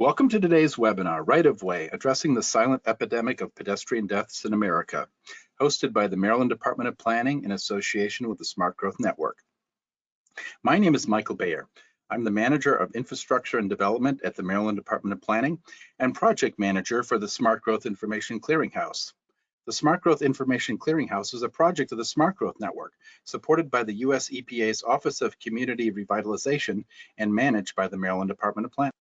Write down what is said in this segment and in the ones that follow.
Welcome to today's webinar, Right of Way, Addressing the Silent Epidemic of Pedestrian Deaths in America, hosted by the Maryland Department of Planning in association with the Smart Growth Network. My name is Michael Bayer. I'm the Manager of Infrastructure and Development at the Maryland Department of Planning and Project Manager for the Smart Growth Information Clearinghouse. The Smart Growth Information Clearinghouse is a project of the Smart Growth Network, supported by the U.S. EPA's Office of Community Revitalization and managed by the Maryland Department of Planning.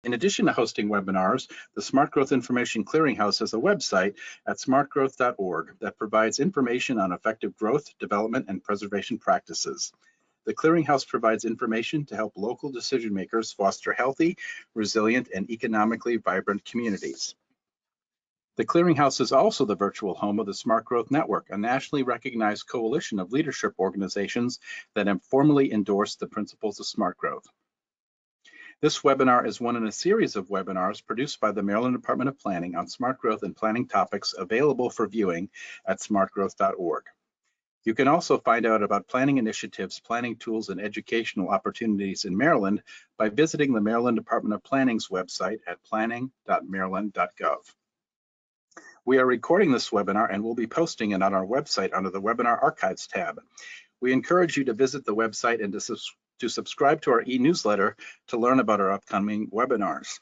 In addition to hosting webinars, the Smart Growth Information Clearinghouse has a website at smartgrowth.org that provides information on effective growth, development, and preservation practices. The Clearinghouse provides information to help local decision makers foster healthy, resilient, and economically vibrant communities. The Clearinghouse is also the virtual home of the Smart Growth Network, a nationally recognized coalition of leadership organizations that have formally endorsed the principles of smart growth. This webinar is one in a series of webinars produced by the Maryland Department of Planning on smart growth and planning topics available for viewing at smartgrowth.org. You can also find out about planning initiatives, planning tools, and educational opportunities in Maryland by visiting the Maryland Department of Planning's website at planning.maryland.gov. We are recording this webinar and will be posting it on our website under the Webinar Archives tab. We encourage you to visit the website and to subscribe to our e-newsletter to learn about our upcoming webinars.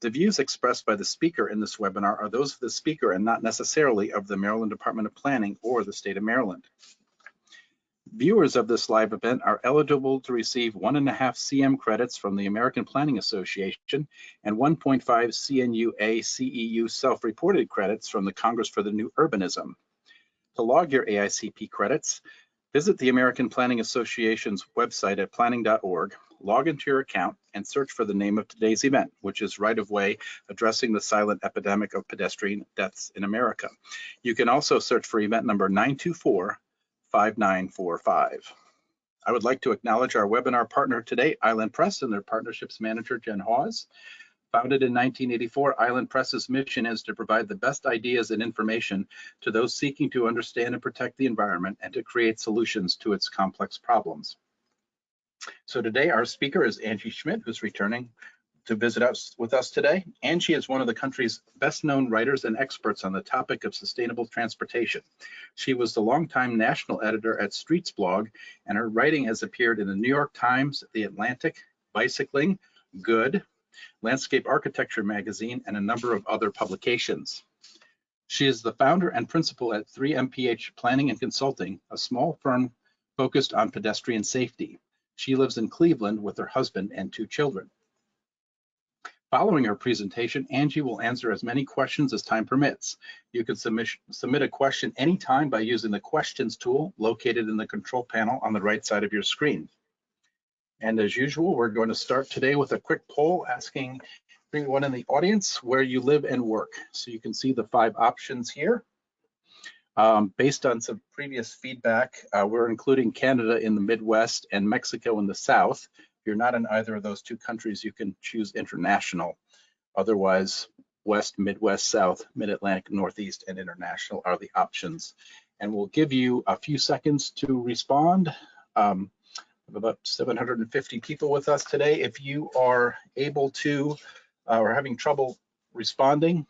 The views expressed by the speaker in this webinar are those of the speaker and not necessarily of the Maryland Department of Planning or the state of Maryland. Viewers of this live event are eligible to receive 1.5 CM credits from the American Planning Association and 1.5 CNUA CEU self-reported credits from the Congress for the New Urbanism. To log your AICP credits, visit the American Planning Association's website at planning.org, log into your account, and search for the name of today's event, which is Right of Way, Addressing the Silent Epidemic of Pedestrian Deaths in America. You can also search for event number 924-5945. I would like to acknowledge our webinar partner today, Island Press, and their partnerships manager, Jen Hawes. Founded in 1984, Island Press's mission is to provide the best ideas and information to those seeking to understand and protect the environment and to create solutions to its complex problems. So today our speaker is Angie Schmitt, who's returning to visit us with us today. Angie is one of the country's best known writers and experts on the topic of sustainable transportation. She was the longtime national editor at Streets Blog, and her writing has appeared in the New York Times, The Atlantic, Bicycling, Good, Landscape Architecture magazine, and a number of other publications. She is the founder and principal at 3MPH Planning and Consulting, a small firm focused on pedestrian safety. She lives in Cleveland with her husband and 2 children. Following her presentation, Angie will answer as many questions as time permits. You can submit a question anytime by using the questions tool located in the control panel on the right side of your screen. And as usual, we're going to start today with a quick poll asking everyone in the audience where you live and work. So you can see the 5 options here. Based on some previous feedback, we're including Canada in the Midwest and Mexico in the South. If you're not in either of those 2 countries, you can choose international. Otherwise, West, Midwest, South, Mid-Atlantic, Northeast, and international are the options. And we'll give you a few seconds to respond. We have about 750 people with us today. If you are able to or having trouble responding,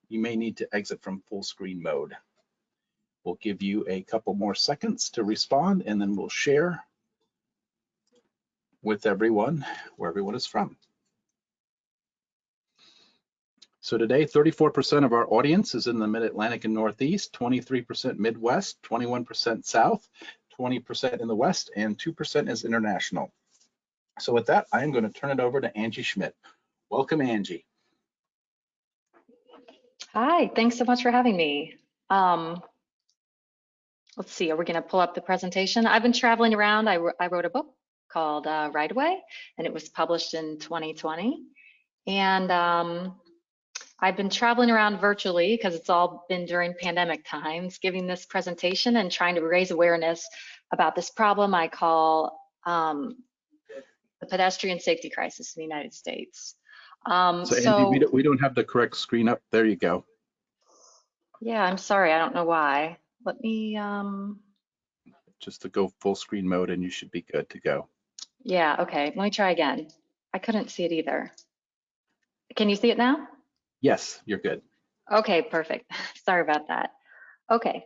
you may need to exit from full screen mode. We'll give you a couple more seconds to respond, and then we'll share with everyone where everyone is from. So today, 34% of our audience is in the Mid-Atlantic and Northeast, 23% Midwest, 21% South, 20% in the West, and 2% is international. So with that, I am going to turn it over to Angie Schmitt. Welcome, Angie. Hi, thanks so much for having me. Let's see, are we going to pull up the presentation? I've been traveling around. I wrote a book called Right Away, and it was published in 2020. And I've been traveling around virtually because it's all been during pandemic times, giving this presentation and trying to raise awareness about this problem I call the pedestrian safety crisis in the United States. So Angie, we don't have the correct screen up. There you go. Yeah, I'm sorry, I don't know why. Let me just to go full screen mode and you should be good to go. Yeah, okay, let me try again. couldn't see it either. Can you see it now? Yes, you're good. Okay, perfect. Sorry about that. Okay,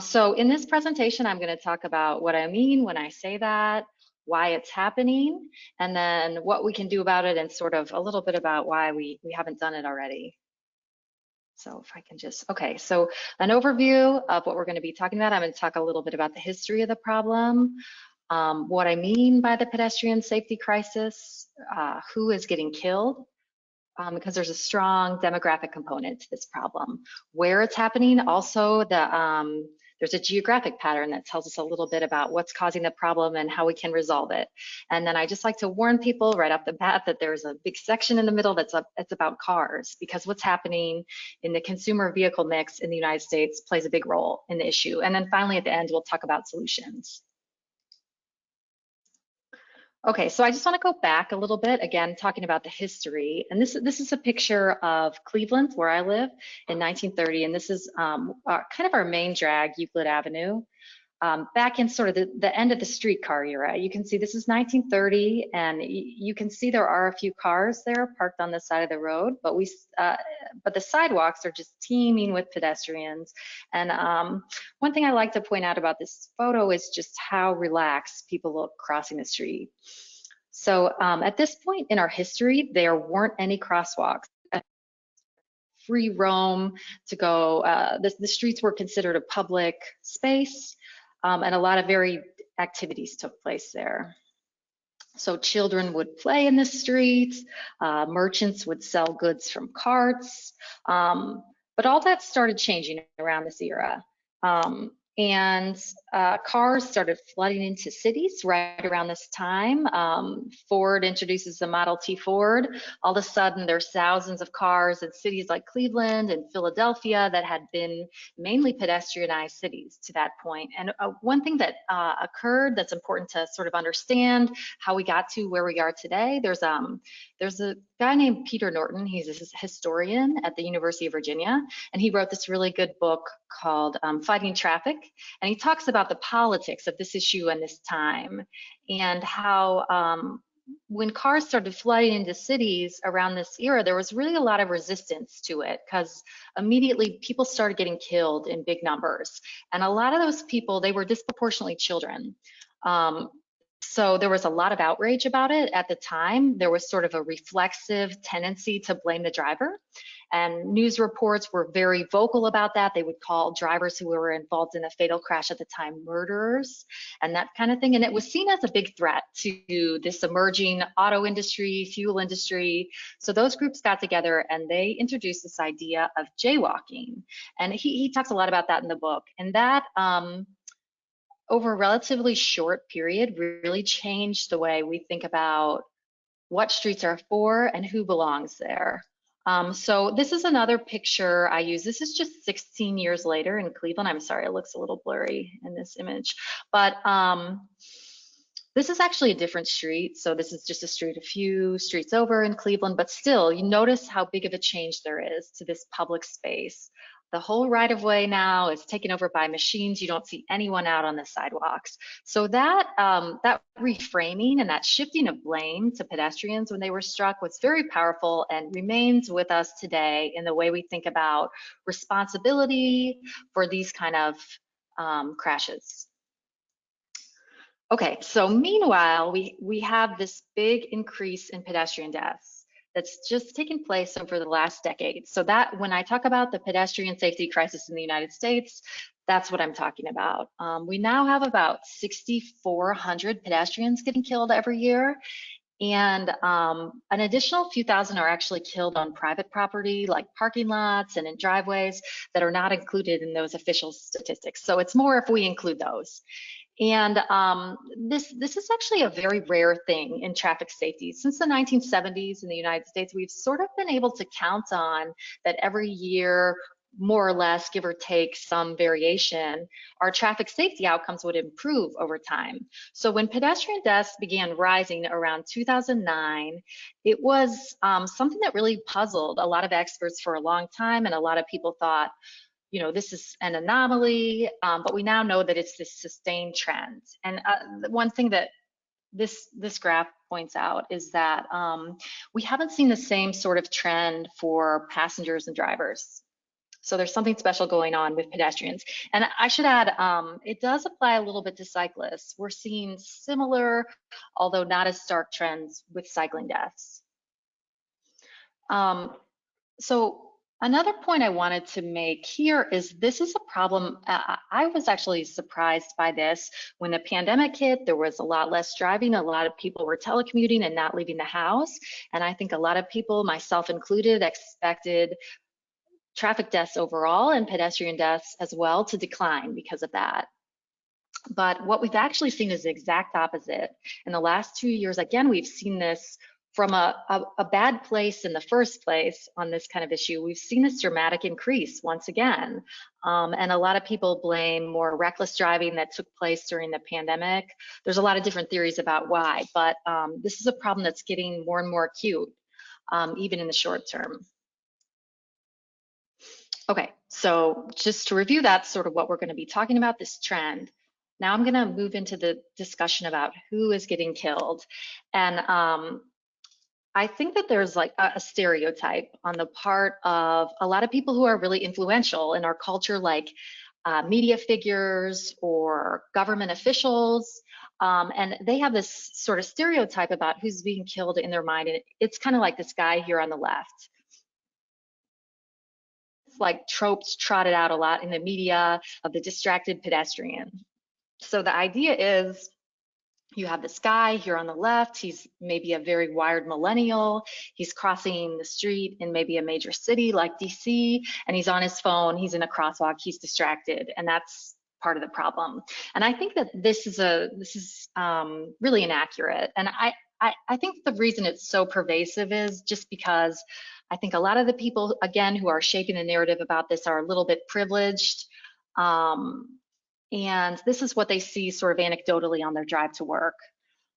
so in this presentation, I'm going to talk about what I mean when I say that, why it's happening, and then what we can do about it, and sort of a little bit about why we haven't done it already. So if I can just, okay, so an overview of what we're going to be talking about. I'm going to talk a little bit about the history of the problem, what I mean by the pedestrian safety crisis, who is getting killed, because there's a strong demographic component to this problem. Where it's happening, also there's a geographic pattern that tells us a little bit about what's causing the problem and how we can resolve it. And then I just like to warn people right off the bat that there's a big section in the middle that's about cars, because what's happening in the consumer vehicle mix in the United States plays a big role in the issue. And then finally at the end, we'll talk about solutions. Okay, so I just want to go back a little bit, again, talking about the history. And this is a picture of Cleveland, where I live, in 1930. And this is kind of our main drag, Euclid Avenue. Back in sort of the end of the streetcar era. You can see this is 1930, and you can see there are a few cars there parked on the side of the road, but the sidewalks are just teeming with pedestrians. And one thing I like to point out about this photo is just how relaxed people look crossing the street. So at this point in our history, there weren't any crosswalks. Free roam to go. The streets were considered a public space. And a lot of varied activities took place there. So children would play in the streets, merchants would sell goods from carts, but all that started changing around this era. And cars started flooding into cities right around this time. Ford introduces the Model T Ford. All of a sudden, there's thousands of cars in cities like Cleveland and Philadelphia that had been mainly pedestrianized cities to that point. And one thing that occurred that's important to sort of understand how we got to where we are today, there's a guy named Peter Norton. He's a historian at the University of Virginia, and he wrote this really good book called Fighting Traffic. And he talks about the politics of this issue and this time, and how when cars started flooding into cities around this era, there was really a lot of resistance to it, because immediately people started getting killed in big numbers. And a lot of those people, they were disproportionately children. So there was a lot of outrage about it at the time. There was sort of a reflexive tendency to blame the driver. And news reports were very vocal about that. They would call drivers who were involved in a fatal crash at the time murderers and that kind of thing. And it was seen as a big threat to this emerging auto industry, fuel industry. So those groups got together and they introduced this idea of jaywalking. And he talks a lot about that in the book. And that, over a relatively short period, really changed the way we think about what streets are for and who belongs there. So this is another picture I use. This is just 16 years later in Cleveland. I'm sorry, it looks a little blurry in this image, but this is actually a different street. So this is just a street a few streets over in Cleveland, but still, you notice how big of a change there is to this public space. The whole right-of-way now is taken over by machines. You don't see anyone out on the sidewalks. So that that reframing and that shifting of blame to pedestrians when they were struck was very powerful and remains with us today in the way we think about responsibility for these kind of crashes. Okay, so meanwhile, we have this big increase in pedestrian deaths that's just taken place over the last decade. So that when I talk about the pedestrian safety crisis in the United States, that's what I'm talking about. We now have about 6,400 pedestrians getting killed every year. And an additional few thousand are actually killed on private property, like parking lots and in driveways that are not included in those official statistics. So it's more if we include those. And this is actually a very rare thing in traffic safety. Since the 1970s in the United States, we've sort of been able to count on that every year, more or less, give or take some variation, our traffic safety outcomes would improve over time. So when pedestrian deaths began rising around 2009, it was something that really puzzled a lot of experts for a long time, and a lot of people thought, you know, this is an anomaly, but we now know that it's this sustained trend. And one thing that this graph points out is that we haven't seen the same sort of trend for passengers and drivers. So there's something special going on with pedestrians. And I should add, it does apply a little bit to cyclists. We're seeing similar, although not as stark trends with cycling deaths. So another point I wanted to make here is this is a problem. I was actually surprised by this. When the pandemic hit, there was a lot less driving. A lot of people were telecommuting and not leaving the house. And I think a lot of people, myself included, expected traffic deaths overall and pedestrian deaths as well to decline because of that. But what we've actually seen is the exact opposite. In the last 2 years, again, we've seen this from a bad place in the first place on this kind of issue. We've seen this dramatic increase once again. And a lot of people blame more reckless driving that took place during the pandemic. There's a lot of different theories about why, but this is a problem that's getting more and more acute, even in the short term. Okay, so just to review, that's sort of what we're going to be talking about, this trend. Now I'm going to move into the discussion about who is getting killed. And I think that there's like a stereotype on the part of a lot of people who are really influential in our culture, like media figures or government officials. And they have this sort of stereotype about who's being killed in their mind. And it's kind of like this guy here on the left. Like tropes trotted out a lot in the media of the distracted pedestrian. So the idea is you have this guy here on the left. He's maybe a very wired millennial. He's crossing the street in maybe a major city like DC, and he's on his phone. He's in a crosswalk. He's distracted, and that's part of the problem. And I think that this is really inaccurate. And I think the reason it's so pervasive is just because I think a lot of the people, again, who are shaping the narrative about this are a little bit privileged. And this is what they see sort of anecdotally on their drive to work.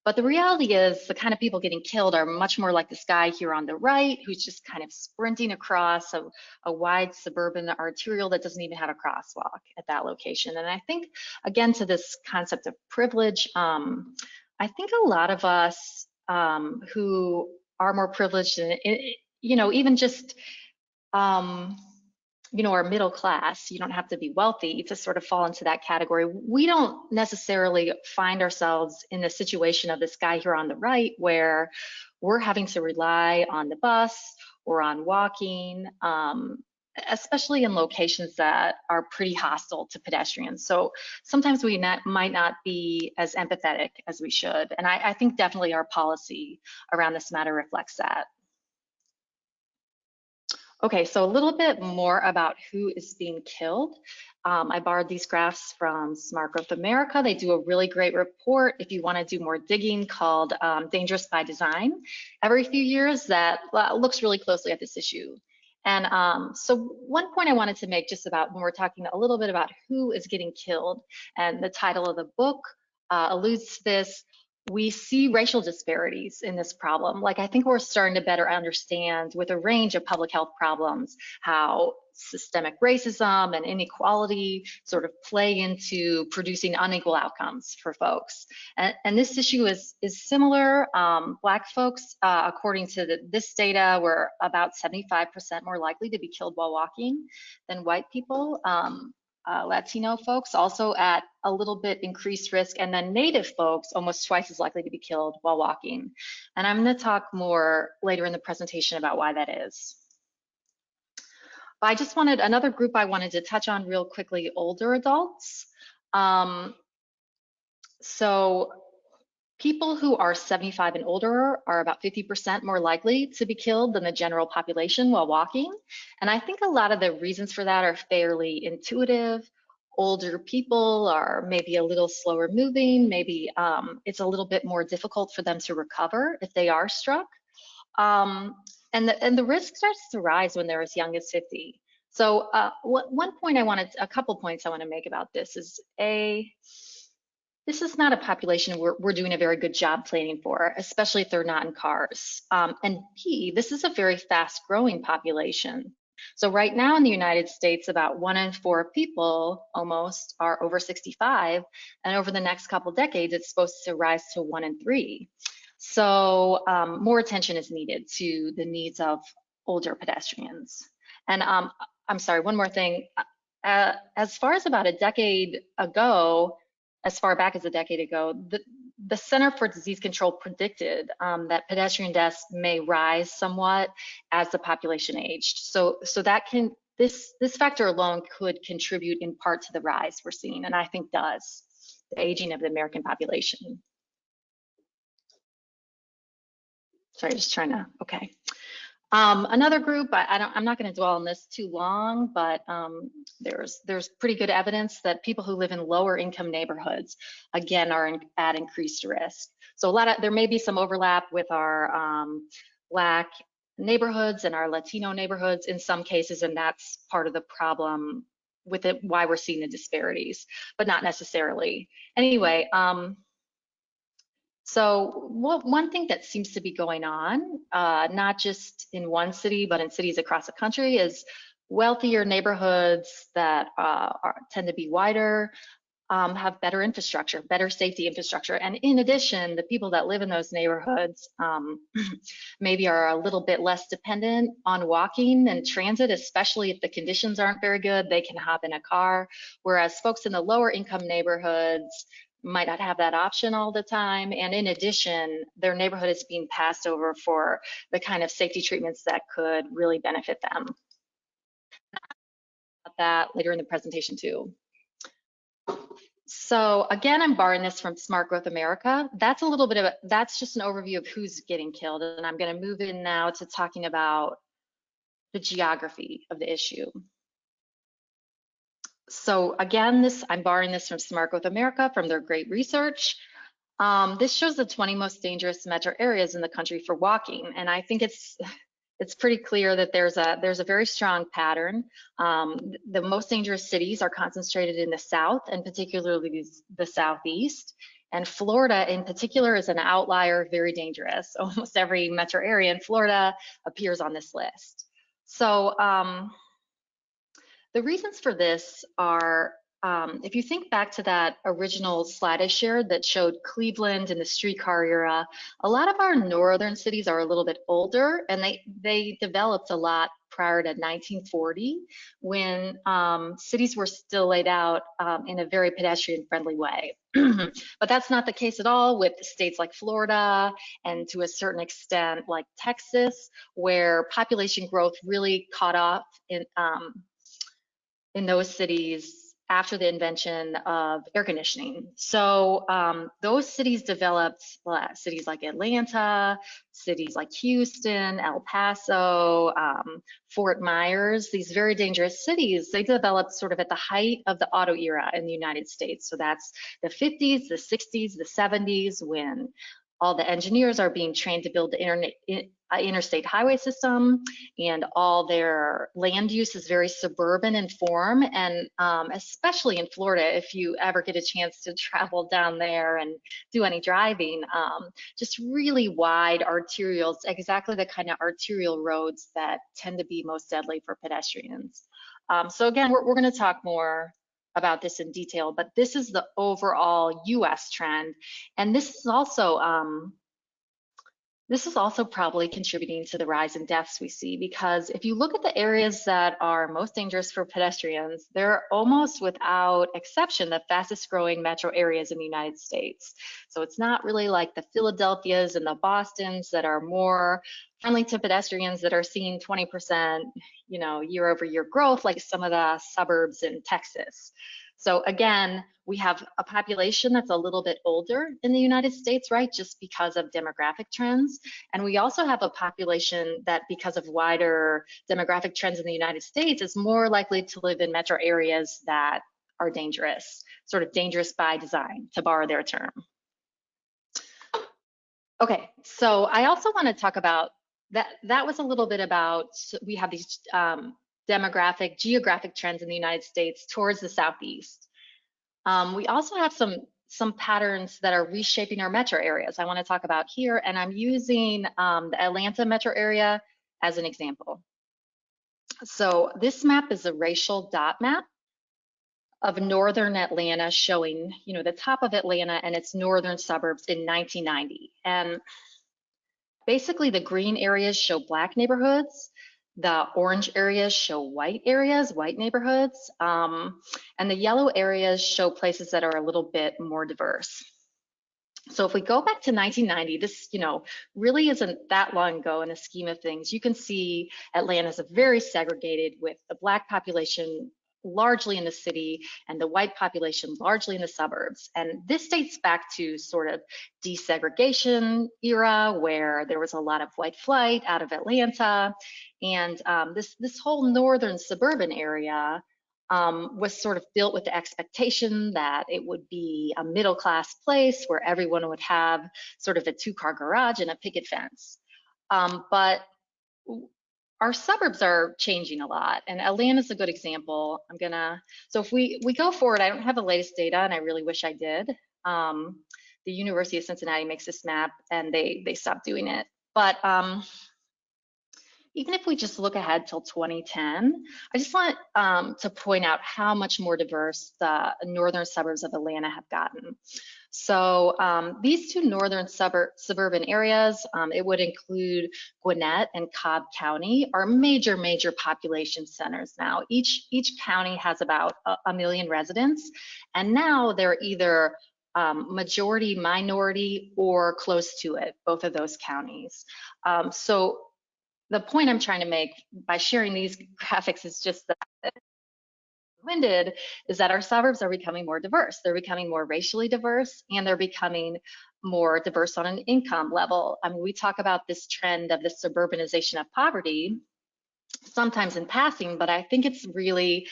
But the reality is the kind of people getting killed are much more like this guy here on the right, who's just kind of sprinting across a wide suburban arterial that doesn't even have a crosswalk at that location. And I think, again, to this concept of privilege, I think a lot of us who are more privileged and, even just, are middle class, you don't have to be wealthy to sort of fall into that category. We don't necessarily find ourselves in the situation of this guy here on the right, where we're having to rely on the bus or on walking, especially in locations that are pretty hostile to pedestrians. So sometimes we might not be as empathetic as we should. And I think definitely our policy around this matter reflects that. Okay, so a little bit more about who is being killed. I borrowed these graphs from Smart Growth America. They do a really great report if you want to do more digging called Dangerous by Design every few years that looks really closely at this issue. And so one point I wanted to make just about when we're talking a little bit about who is getting killed, and the title of the book alludes to this. We see racial disparities in this problem. Like, I think we're starting to better understand with a range of public health problems how systemic racism and inequality sort of play into producing unequal outcomes for folks. And this issue is similar. Black folks, according to this data, were about 75% more likely to be killed while walking than white people. Latino folks also at a little bit increased risk, and then Native folks almost twice as likely to be killed while walking. And I'm going to talk more later in the presentation about why that is. But I just wanted another group I wanted to touch on real quickly: older adults. So people who are 75 and older are about 50% more likely to be killed than the general population while walking. And I think a lot of the reasons for that are fairly intuitive. Older people are maybe a little slower moving, maybe it's a little bit more difficult for them to recover if they are struck. And the risk starts to rise when they're as young as 50. So a couple points I want to make about this is this is not a population we're doing a very good job planning for, especially if they're not in cars. And B, this is a very fast growing population. So right now in the United States, about 1 in 4 people almost are over 65. And over the next couple decades, it's supposed to rise to 1 in 3. So more attention is needed to the needs of older pedestrians. And I'm sorry, one more thing. As far as about a decade ago, as far back as a decade ago, the Center for Disease Control predicted that pedestrian deaths may rise somewhat as the population aged. So that can, this factor alone could contribute in part to the rise we're seeing, and I think does, the aging of the American population. Sorry, just trying to, okay. Another group, I'm not going to dwell on this too long, but there's pretty good evidence that people who live in lower income neighborhoods, again, are at increased risk. So there may be some overlap with our Black neighborhoods and our Latino neighborhoods in some cases, and that's part of the problem with it, why we're seeing the disparities, but not necessarily. Anyway, so one thing that seems to be going on, not just in one city, but in cities across the country, is wealthier neighborhoods that tend to be wider, have better infrastructure, better safety infrastructure. And in addition, the people that live in those neighborhoods maybe are a little bit less dependent on walking and transit, especially if the conditions aren't very good, they can hop in a car. Whereas folks in the lower income neighborhoods might not have that option all the time. And in addition, their neighborhood is being passed over for the kind of safety treatments that could really benefit them. About that later in the presentation too. So again, I'm borrowing this from Smart Growth America. That's a little bit of that's just an overview of who's getting killed. And I'm going to move in now to talking about the geography of the issue. So again, I'm borrowing this from Smart Growth America from their great research. This shows the 20 most dangerous metro areas in the country for walking. And I think it's pretty clear that there's a very strong pattern. The most dangerous cities are concentrated in the South, and particularly the Southeast. And Florida in particular is an outlier, very dangerous. Almost every metro area in Florida appears on this list. So the reasons for this are, if you think back to that original slide I shared that showed Cleveland in the streetcar era, a lot of our northern cities are a little bit older, and they developed a lot prior to 1940 when cities were still laid out in a very pedestrian-friendly way. But that's not the case at all with states like Florida and to a certain extent like Texas, where population growth really caught off in those cities after the invention of air conditioning. So those cities developed, cities like Atlanta, cities like Houston, El Paso, Fort Myers, these very dangerous cities, they developed sort of at the height of the auto era in the United States. So that's the 50s, the 60s, the 70s, when all the engineers are being trained to build the interstate highway system, and all their land use is very suburban in form. And especially in Florida, if you ever get a chance to travel down there and do any driving, just really wide arterials, exactly the kind of arterial roads that tend to be most deadly for pedestrians. So again, we're going to talk more about this in detail, but this is the overall US trend. And this is also probably contributing to the rise in deaths we see, because if you look at the areas that are most dangerous for pedestrians, they're almost without exception the fastest growing metro areas in the United States. So it's not really like the Philadelphias and the Bostons that are more friendly to pedestrians that are seeing 20%, year over year growth, like some of the suburbs in Texas. So again, we have a population that's a little bit older in the United States, right? Just because of demographic trends. And we also have a population that, because of wider demographic trends in the United States, is more likely to live in metro areas that are dangerous, sort of dangerous by design, to borrow their term. Okay, so I also want to talk about that was a little bit about, we have these geographic trends in the United States towards the Southeast. We also have some patterns that are reshaping our metro areas I want to talk about here, and I'm using the Atlanta metro area as an example. So this map is a racial dot map of northern Atlanta, showing the top of Atlanta and its northern suburbs in 1990. And basically the green areas show Black neighborhoods, the orange areas show white areas, white neighborhoods, and the yellow areas show places that are a little bit more diverse. So if we go back to 1990, this, really isn't that long ago in the scheme of things. You can see Atlanta is very segregated, with the Black population largely in the city and the white population largely in the suburbs. And this dates back to sort of desegregation era, where there was a lot of white flight out of Atlanta. And this whole northern suburban area was sort of built with the expectation that it would be a middle-class place where everyone would have sort of a two-car garage and a picket fence. But our suburbs are changing a lot, and Atlanta is a good example. So if we go forward, I don't have the latest data, and I really wish I did. The University of Cincinnati makes this map, and they stopped doing it. But even if we just look ahead till 2010, I just want to point out how much more diverse the northern suburbs of Atlanta have gotten. So these two northern suburban areas, it would include Gwinnett and Cobb County, are major population centers now. Each county has about a million residents, and now they're either majority, minority, or close to it, both of those counties. So the point I'm trying to make by sharing these graphics is just that winded is that our suburbs are becoming more diverse. They're becoming more racially diverse, and they're becoming more diverse on an income level. I mean, we talk about this trend of the suburbanization of poverty sometimes in passing, but I think it's really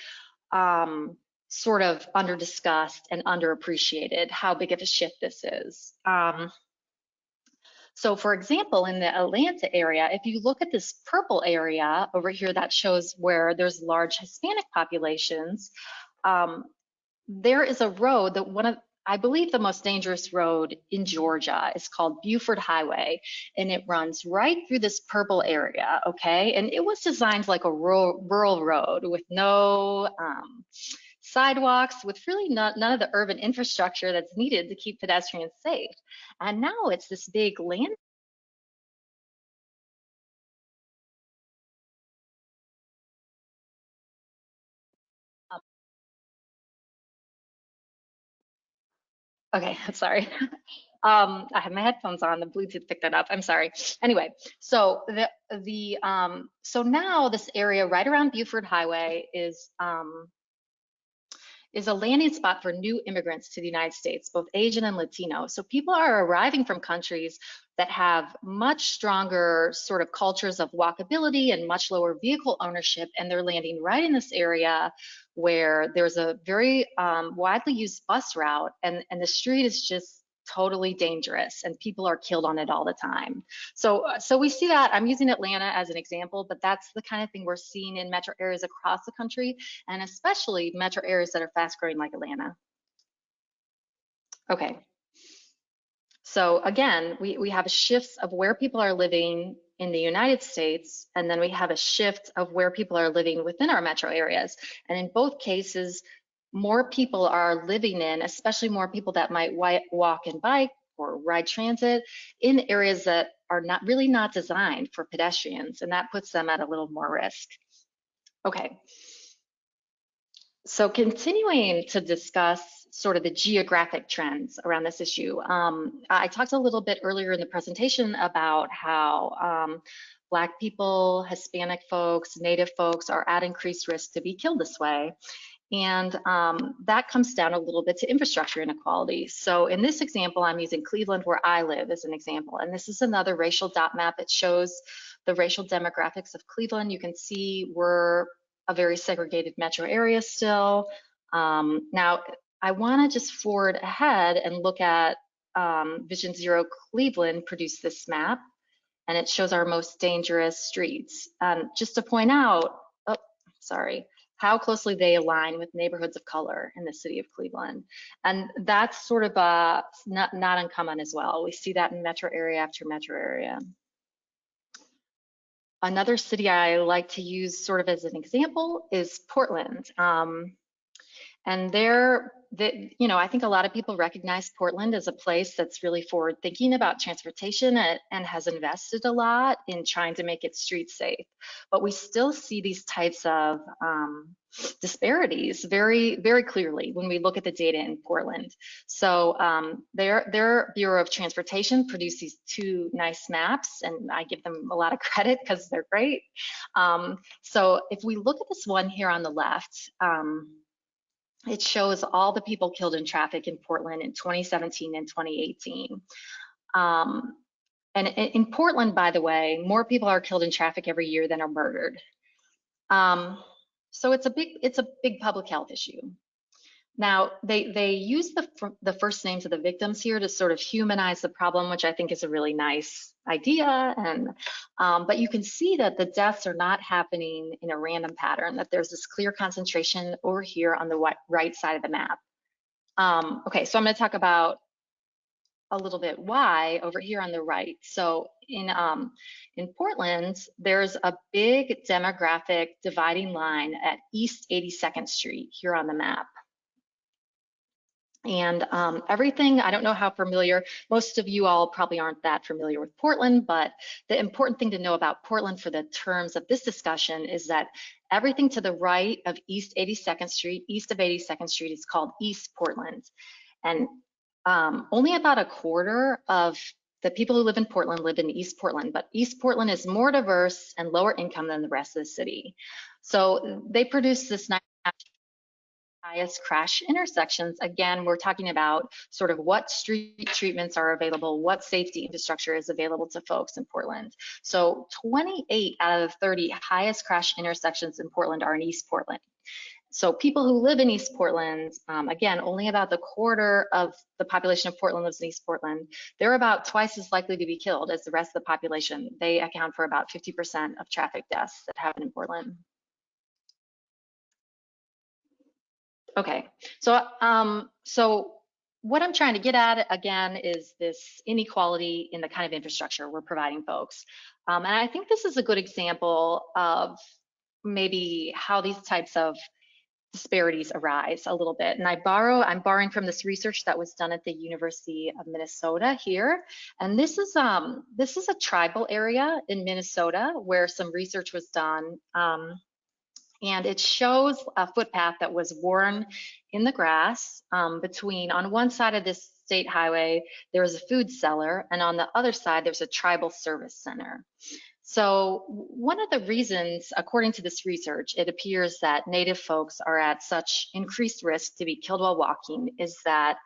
sort of under-discussed and underappreciated how big of a shift this is. So for example, in the Atlanta area, if you look at this purple area over here that shows where there's large Hispanic populations, there is a road that I believe the most dangerous road in Georgia is called Buford Highway, and it runs right through this purple area, okay? And it was designed like a rural road with no sidewalks, with really none of the urban infrastructure that's needed to keep pedestrians safe. And now it's this big land. Okay, sorry. I have my headphones on, the Bluetooth picked that up, I'm sorry. Anyway, so so now this area right around Buford Highway is a landing spot for new immigrants to the United States, both Asian and Latino. So people are arriving from countries that have much stronger sort of cultures of walkability and much lower vehicle ownership, and they're landing right in this area where there's a very widely used bus route, and the street is just totally dangerous, and people are killed on it all the time. So we see that. I'm using Atlanta as an example, but that's the kind of thing we're seeing in metro areas across the country, and especially metro areas that are fast growing like Atlanta. Okay. So again, we have a shift of where people are living in the United States, and then we have a shift of where people are living within our metro areas. And in both cases, more people are living in, especially more people that might walk and bike or ride transit, in areas that are not designed for pedestrians, and that puts them at a little more risk. Okay. So continuing to discuss sort of the geographic trends around this issue, I talked a little bit earlier in the presentation about how Black people, Hispanic folks, Native folks are at increased risk to be killed this way. And that comes down a little bit to infrastructure inequality. So in this example, I'm using Cleveland, where I live, as an example. And this is another racial dot map. It shows the racial demographics of Cleveland. You can see we're a very segregated metro area still. Now, I want to just forward ahead and look at Vision Zero Cleveland produced this map, and it shows our most dangerous streets. Just to point out, how closely they align with neighborhoods of color in the city of Cleveland. And that's sort of not uncommon as well. We see that in metro area after metro area. Another city I like to use sort of as an example is Portland. And their I think a lot of people recognize Portland as a place that's really forward thinking about transportation and has invested a lot in trying to make its streets safe. But we still see these types of disparities very, very clearly when we look at the data in Portland. So their Bureau of Transportation produced these two nice maps, and I give them a lot of credit because they're great. So if we look at this one here on the left, it shows all the people killed in traffic in Portland in 2017 and 2018. And in Portland, by the way, more people are killed in traffic every year than are murdered. So it's a big public health issue. Now, they use the first names of the victims here to sort of humanize the problem, which I think is a really nice idea. And but you can see that the deaths are not happening in a random pattern, that there's this clear concentration over here on the right side of the map. Okay, so I'm going to talk about a little bit why over here on the right. So in Portland, there's a big demographic dividing line at East 82nd Street here on the map. And everything, I don't know how familiar, most of you all probably aren't that familiar with Portland, but the important thing to know about Portland for the terms of this discussion is that everything to the right of East 82nd Street, east of 82nd Street is called East Portland. And only about a quarter of the people who live in Portland live in East Portland, but East Portland is more diverse and lower income than the rest of the city. So they produce this nice highest crash intersections. Again, we're talking about sort of what street treatments are available, what safety infrastructure is available to folks in Portland. So 28 out of the 30 highest crash intersections in Portland are in East Portland. So people who live in East Portland, again, only about the quarter of the population of Portland lives in East Portland. They're about twice as likely to be killed as the rest of the population. They account for about 50% of traffic deaths that happen in Portland. Okay, so what I'm trying to get at again is this inequality in the kind of infrastructure we're providing folks. And I think this is a good example of maybe how these types of disparities arise a little bit. And I'm borrowing from this research that was done at the University of Minnesota here. And this is a tribal area in Minnesota where some research was done. And it shows a footpath that was worn in the grass between, on one side of this state highway, there was a food cellar, and on the other side, there's a tribal service center. So one of the reasons, according to this research, it appears that Native folks are at such increased risk to be killed while walking is that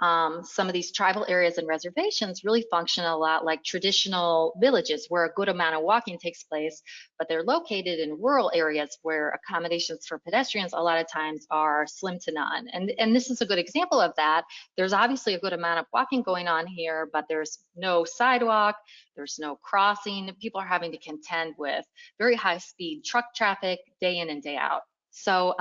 some of these tribal areas and reservations really function a lot like traditional villages where a good amount of walking takes place, but they're located in rural areas where accommodations for pedestrians a lot of times are slim to none. And this is a good example of that. There's obviously a good amount of walking going on here, but there's no sidewalk, there's no crossing. People are having to contend with very high speed truck traffic day in and day out. So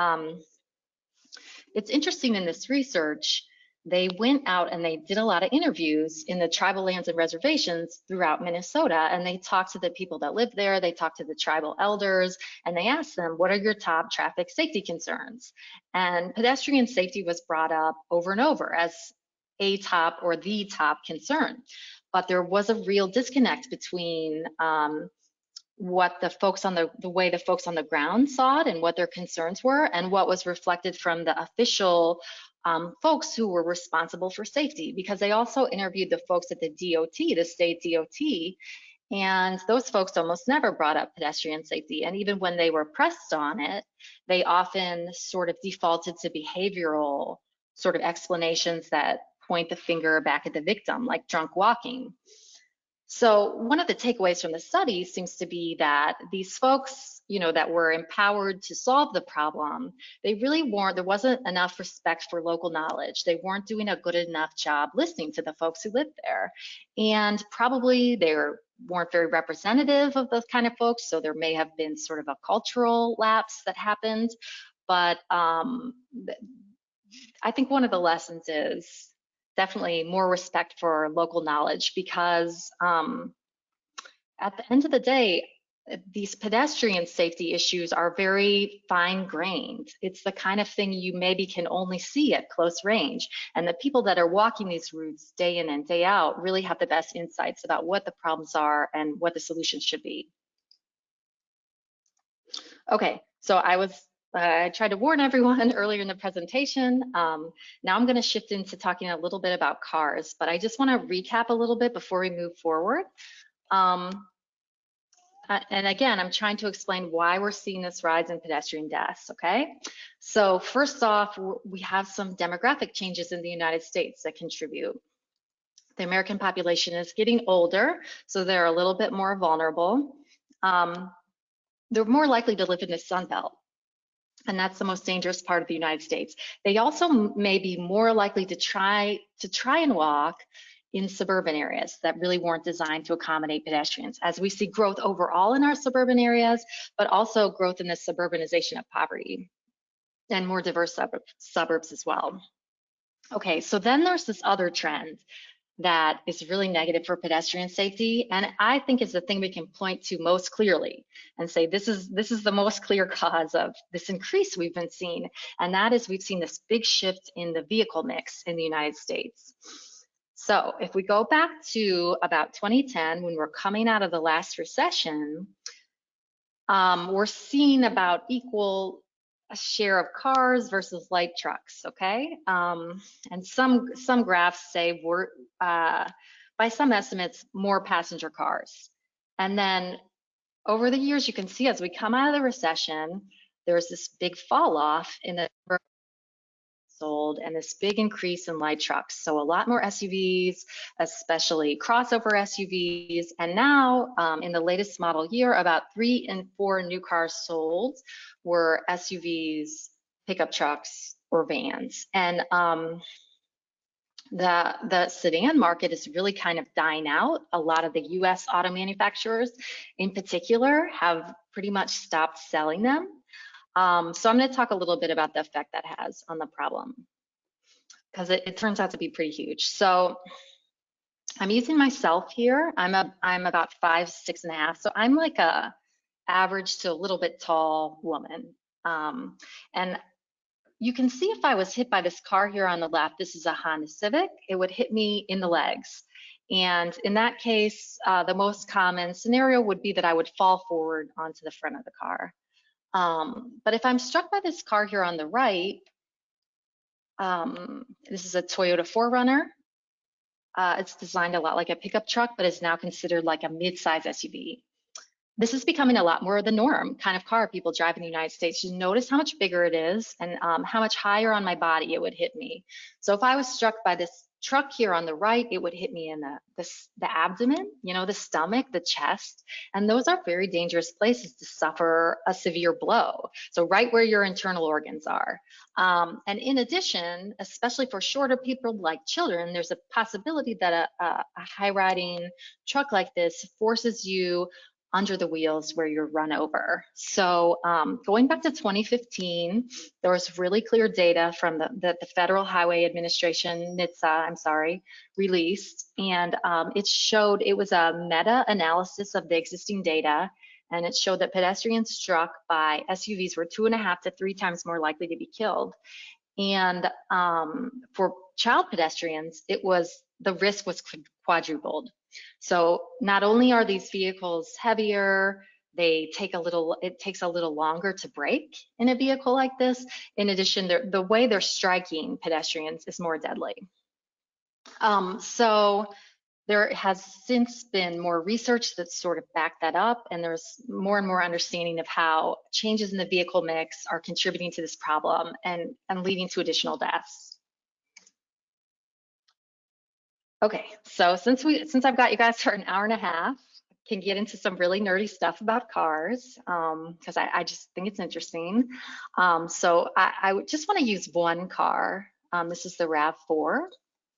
it's interesting in this research, they went out and they did a lot of interviews in the tribal lands and reservations throughout Minnesota, and they talked to the people that live there, they talked to the tribal elders, and they asked them, what are your top traffic safety concerns? And pedestrian safety was brought up over and over as a top or the top concern. But there was a real disconnect between what the folks on the way the folks on the ground saw it and what their concerns were, and what was reflected from the official folks who were responsible for safety, because they also interviewed the folks at the DOT, the state DOT, and those folks almost never brought up pedestrian safety. And even when they were pressed on it, they often sort of defaulted to behavioral sort of explanations that point the finger back at the victim, like drunk walking. So one of the takeaways from the study seems to be that these folks, that were empowered to solve the problem, they really weren't, there wasn't enough respect for local knowledge. They weren't doing a good enough job listening to the folks who lived there. And probably they weren't very representative of those kind of folks. So there may have been sort of a cultural lapse that happened. But I think one of the lessons is definitely more respect for local knowledge, because at the end of the day, these pedestrian safety issues are very fine-grained. It's the kind of thing you maybe can only see at close range. And the people that are walking these routes day in and day out really have the best insights about what the problems are and what the solutions should be. Okay, so I tried to warn everyone earlier in the presentation. Now I'm going to shift into talking a little bit about cars, but I just want to recap a little bit before we move forward. And again, I'm trying to explain why we're seeing this rise in pedestrian deaths, okay? So first off, we have some demographic changes in the United States that contribute. The American population is getting older, so they're a little bit more vulnerable. They're more likely to live in the Sun Belt, and that's the most dangerous part of the United States. They also may be more likely to try and walk in suburban areas that really weren't designed to accommodate pedestrians, as we see growth overall in our suburban areas, but also growth in the suburbanization of poverty and more diverse suburbs as well. Okay, so then there's this other trend that is really negative for pedestrian safety, and I think is the thing we can point to most clearly and say this is the most clear cause of this increase we've been seeing, and that is we've seen this big shift in the vehicle mix in the United States. So if we go back to about 2010, when we're coming out of the last recession, we're seeing about equal share of cars versus light trucks, okay? And some graphs say we're, by some estimates, more passenger cars. And then over the years, you can see as we come out of the recession, there's this big fall off in the sold and this big increase in light trucks. So a lot more SUVs, especially crossover SUVs. And now in the latest model year, about 3 in 4 new cars sold were SUVs, pickup trucks, or vans. And the sedan market is really kind of dying out. A lot of the US auto manufacturers in particular have pretty much stopped selling them. So I'm going to talk a little bit about the effect that has on the problem, because it turns out to be pretty huge. So I'm using myself here. I'm about 5'6½", so I'm like a average to a little bit tall woman. And you can see if I was hit by this car here on the left, this is a Honda Civic, it would hit me in the legs. And in that case, the most common scenario would be that I would fall forward onto the front of the car. But if I'm struck by this car here on the right, this is a Toyota 4Runner. It's designed a lot like a pickup truck, but is now considered like a mid-size SUV. This is becoming a lot more the norm kind of car people drive in the United States. You notice how much bigger it is and how much higher on my body it would hit me. So if I was struck by this truck here on the right, it would hit me in the abdomen, you know, the stomach, the chest, and those are very dangerous places to suffer a severe blow. So right where your internal organs are. And in addition, especially for shorter people like children, there's a possibility that a high riding truck like this forces you under the wheels where you're run over. So going back to 2015, there was really clear data from the Federal Highway Administration, NHTSA, released, and it showed, it was a meta-analysis of the existing data, and it showed that pedestrians struck by SUVs were 2.5 to 3 times more likely to be killed. And for child pedestrians, the risk was quadrupled. So not only are these vehicles heavier, it takes a little longer to brake in a vehicle like this. In addition, the way they're striking pedestrians is more deadly. So there has since been more research that sort of backed that up, and there's more and more understanding of how changes in the vehicle mix are contributing to this problem and leading to additional deaths. Okay, so since I've got you guys for an hour and a half, I can get into some really nerdy stuff about cars because I just think it's interesting. So I would just want to use one car. This is the RAV4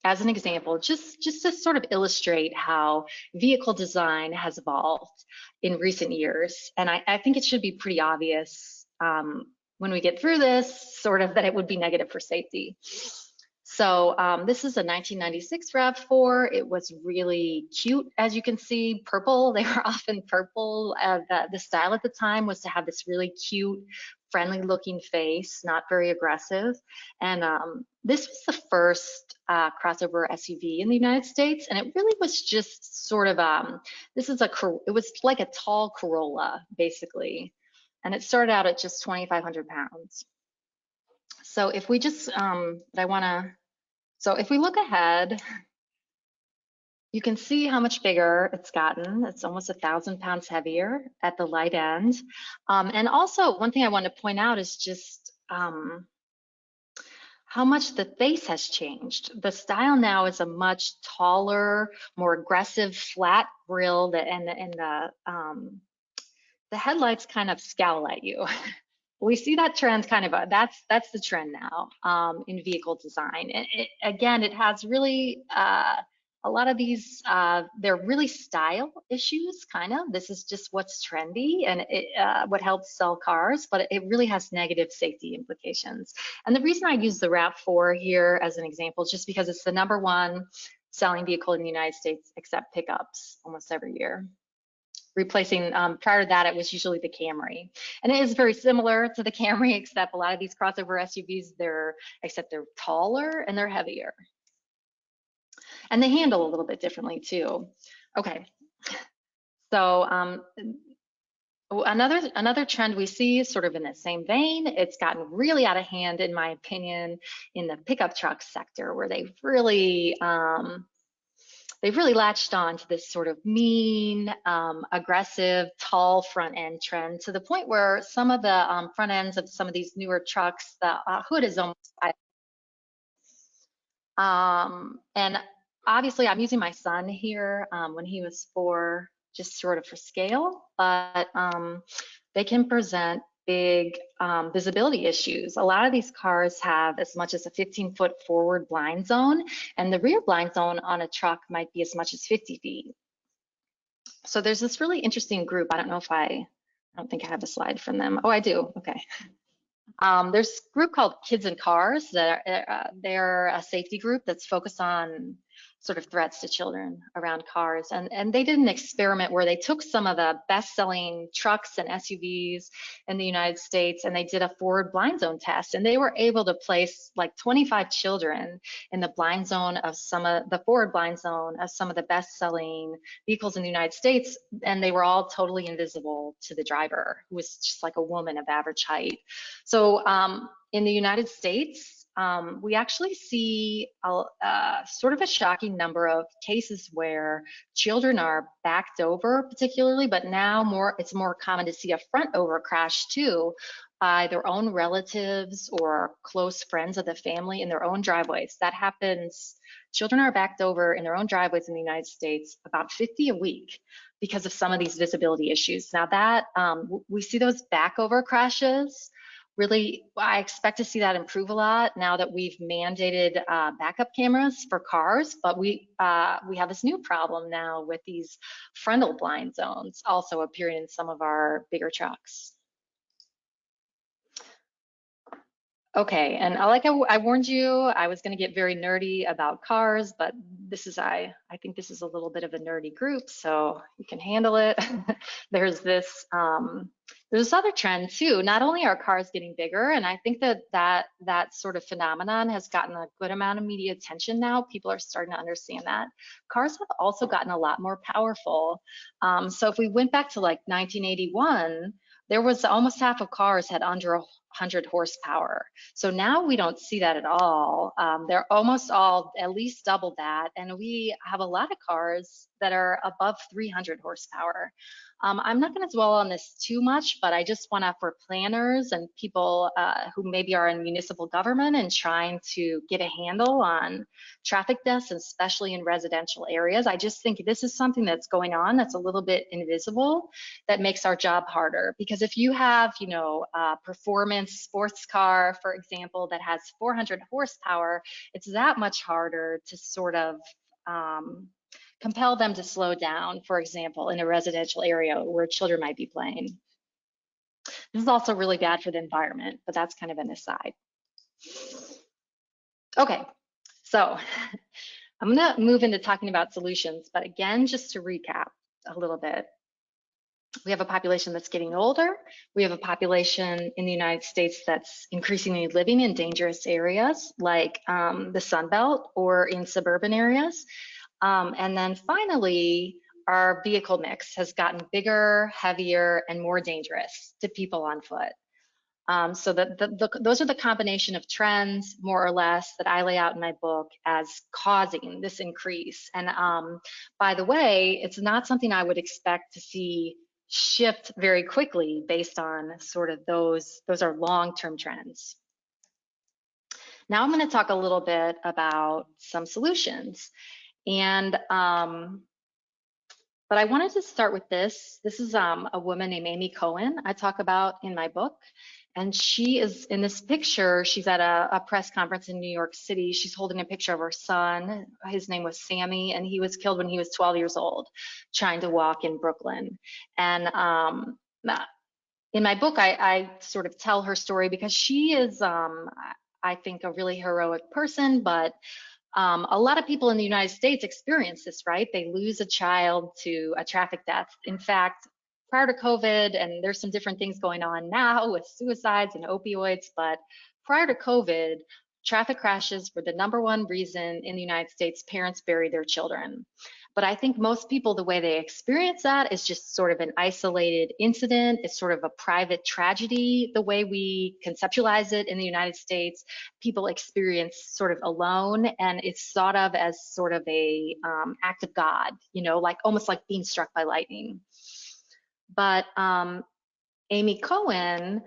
as an example, just to sort of illustrate how vehicle design has evolved in recent years. And I think it should be pretty obvious when we get through this, sort of, that it would be negative for safety. So this is a 1996 RAV4. It was really cute, as you can see, purple. They were often purple. The style at the time was to have this really cute, friendly looking face, not very aggressive. And this was the first crossover SUV in the United States. And it really was just sort of, it was like a tall Corolla, basically. And it started out at just 2,500 pounds. So if we just, so if we look ahead, you can see how much bigger it's gotten. It's almost 1,000 pounds heavier at the light end. And also one thing I want to point out is just how much the face has changed. The style now is a much taller, more aggressive, flat grille, and the headlights kind of scowl at you. We see that trend kind of, that's the trend now in vehicle design. Again, it has really, a lot of these, they're really style issues, kind of. This is just what's trendy and what helps sell cars, but it really has negative safety implications. And the reason I use the RAV4 here as an example is just because it's the #1 selling vehicle in the United States except pickups almost every year. Replacing, prior to that, it was usually the Camry. And it is very similar to the Camry, except a lot of these crossover SUVs, they're taller and they're heavier. And they handle a little bit differently too. Okay, so another trend we see is sort of in the same vein. It's gotten really out of hand, in my opinion, in the pickup truck sector, where they've really latched on to this sort of mean, aggressive, tall front end trend, to the point where some of the front ends of some of these newer trucks, the hood is almost, and obviously I'm using my son here when he was 4, just sort of for scale, but they can present big visibility issues. A lot of these cars have as much as a 15-foot forward blind zone, and the rear blind zone on a truck might be as much as 50 feet. So there's this really interesting group. I don't know if I don't think I have a slide from them. Oh, I do. Okay. There's a group called Kids in Cars that they're a safety group that's focused on sort of threats to children around cars. And they did an experiment where they took some of the best-selling trucks and SUVs in the United States, and they did a forward blind zone test. And they were able to place like 25 children in the blind zone of the forward blind zone of some of the best-selling vehicles in the United States. And they were all totally invisible to the driver, who was just like a woman of average height. So in the United States, we actually see sort of a shocking number of cases where children are backed over, particularly, but now it's more common to see a front over crash too, by their own relatives or close friends of the family in their own driveways. That happens. Children are backed over in their own driveways in the United States about 50 a week because of some of these visibility issues. Now that we see those back over crashes. Really, I expect to see that improve a lot now that we've mandated backup cameras for cars, but we have this new problem now with these frontal blind zones also appearing in some of our bigger trucks. Okay, and like I warned you, I was going to get very nerdy about cars, but I think this is a little bit of a nerdy group, so you can handle it. There's this other trend too. Not only are cars getting bigger, and I think that sort of phenomenon has gotten a good amount of media attention now. People are starting to understand that. Cars have also gotten a lot more powerful. So if we went back to like 1981, there was almost half of cars had under 100 horsepower. So now we don't see that at all. They're almost all at least double that. And we have a lot of cars that are above 300 horsepower. I'm not going to dwell on this too much, but I just want to, for planners and people who maybe are in municipal government and trying to get a handle on traffic deaths, especially in residential areas, I just think this is something that's going on that's a little bit invisible, that makes our job harder. Because if you have, a performance sports car, for example, that has 400 horsepower, it's that much harder to sort of compel them to slow down, for example, in a residential area where children might be playing. This is also really bad for the environment, but that's kind of an aside. Okay, So I'm gonna move into talking about solutions, but again, just to recap a little bit. We have a population that's getting older. We have a population in the United States that's increasingly living in dangerous areas like the Sun Belt or in suburban areas. And then finally, our vehicle mix has gotten bigger, heavier, and more dangerous to people on foot. So those are the combination of trends, more or less, that I lay out in my book as causing this increase. And by the way, it's not something I would expect to see shift very quickly based on sort of those are long-term trends. Now I'm going to talk a little bit about some solutions. And but I wanted to start with this. This is a woman named Amy Cohen I talk about in my book. And she is in this picture, she's at a press conference in New York City. She's holding a picture of her son. His name was Sammy, and he was killed when he was 12 years old, trying to walk in Brooklyn. And in my book, I sort of tell her story because she is, I think, a really heroic person, but a lot of people in the United States experience this, right? They lose a child to a traffic death. In fact, prior to COVID, and there's some different things going on now with suicides and opioids, but prior to COVID, traffic crashes were the #1 reason in the United States parents bury their children. But I think most people, the way they experience that is just sort of an isolated incident. It's sort of a private tragedy, the way we conceptualize it in the United States. People experience sort of alone, and it's thought of as sort of a act of God, you know, like almost like being struck by lightning. But Amy Cohen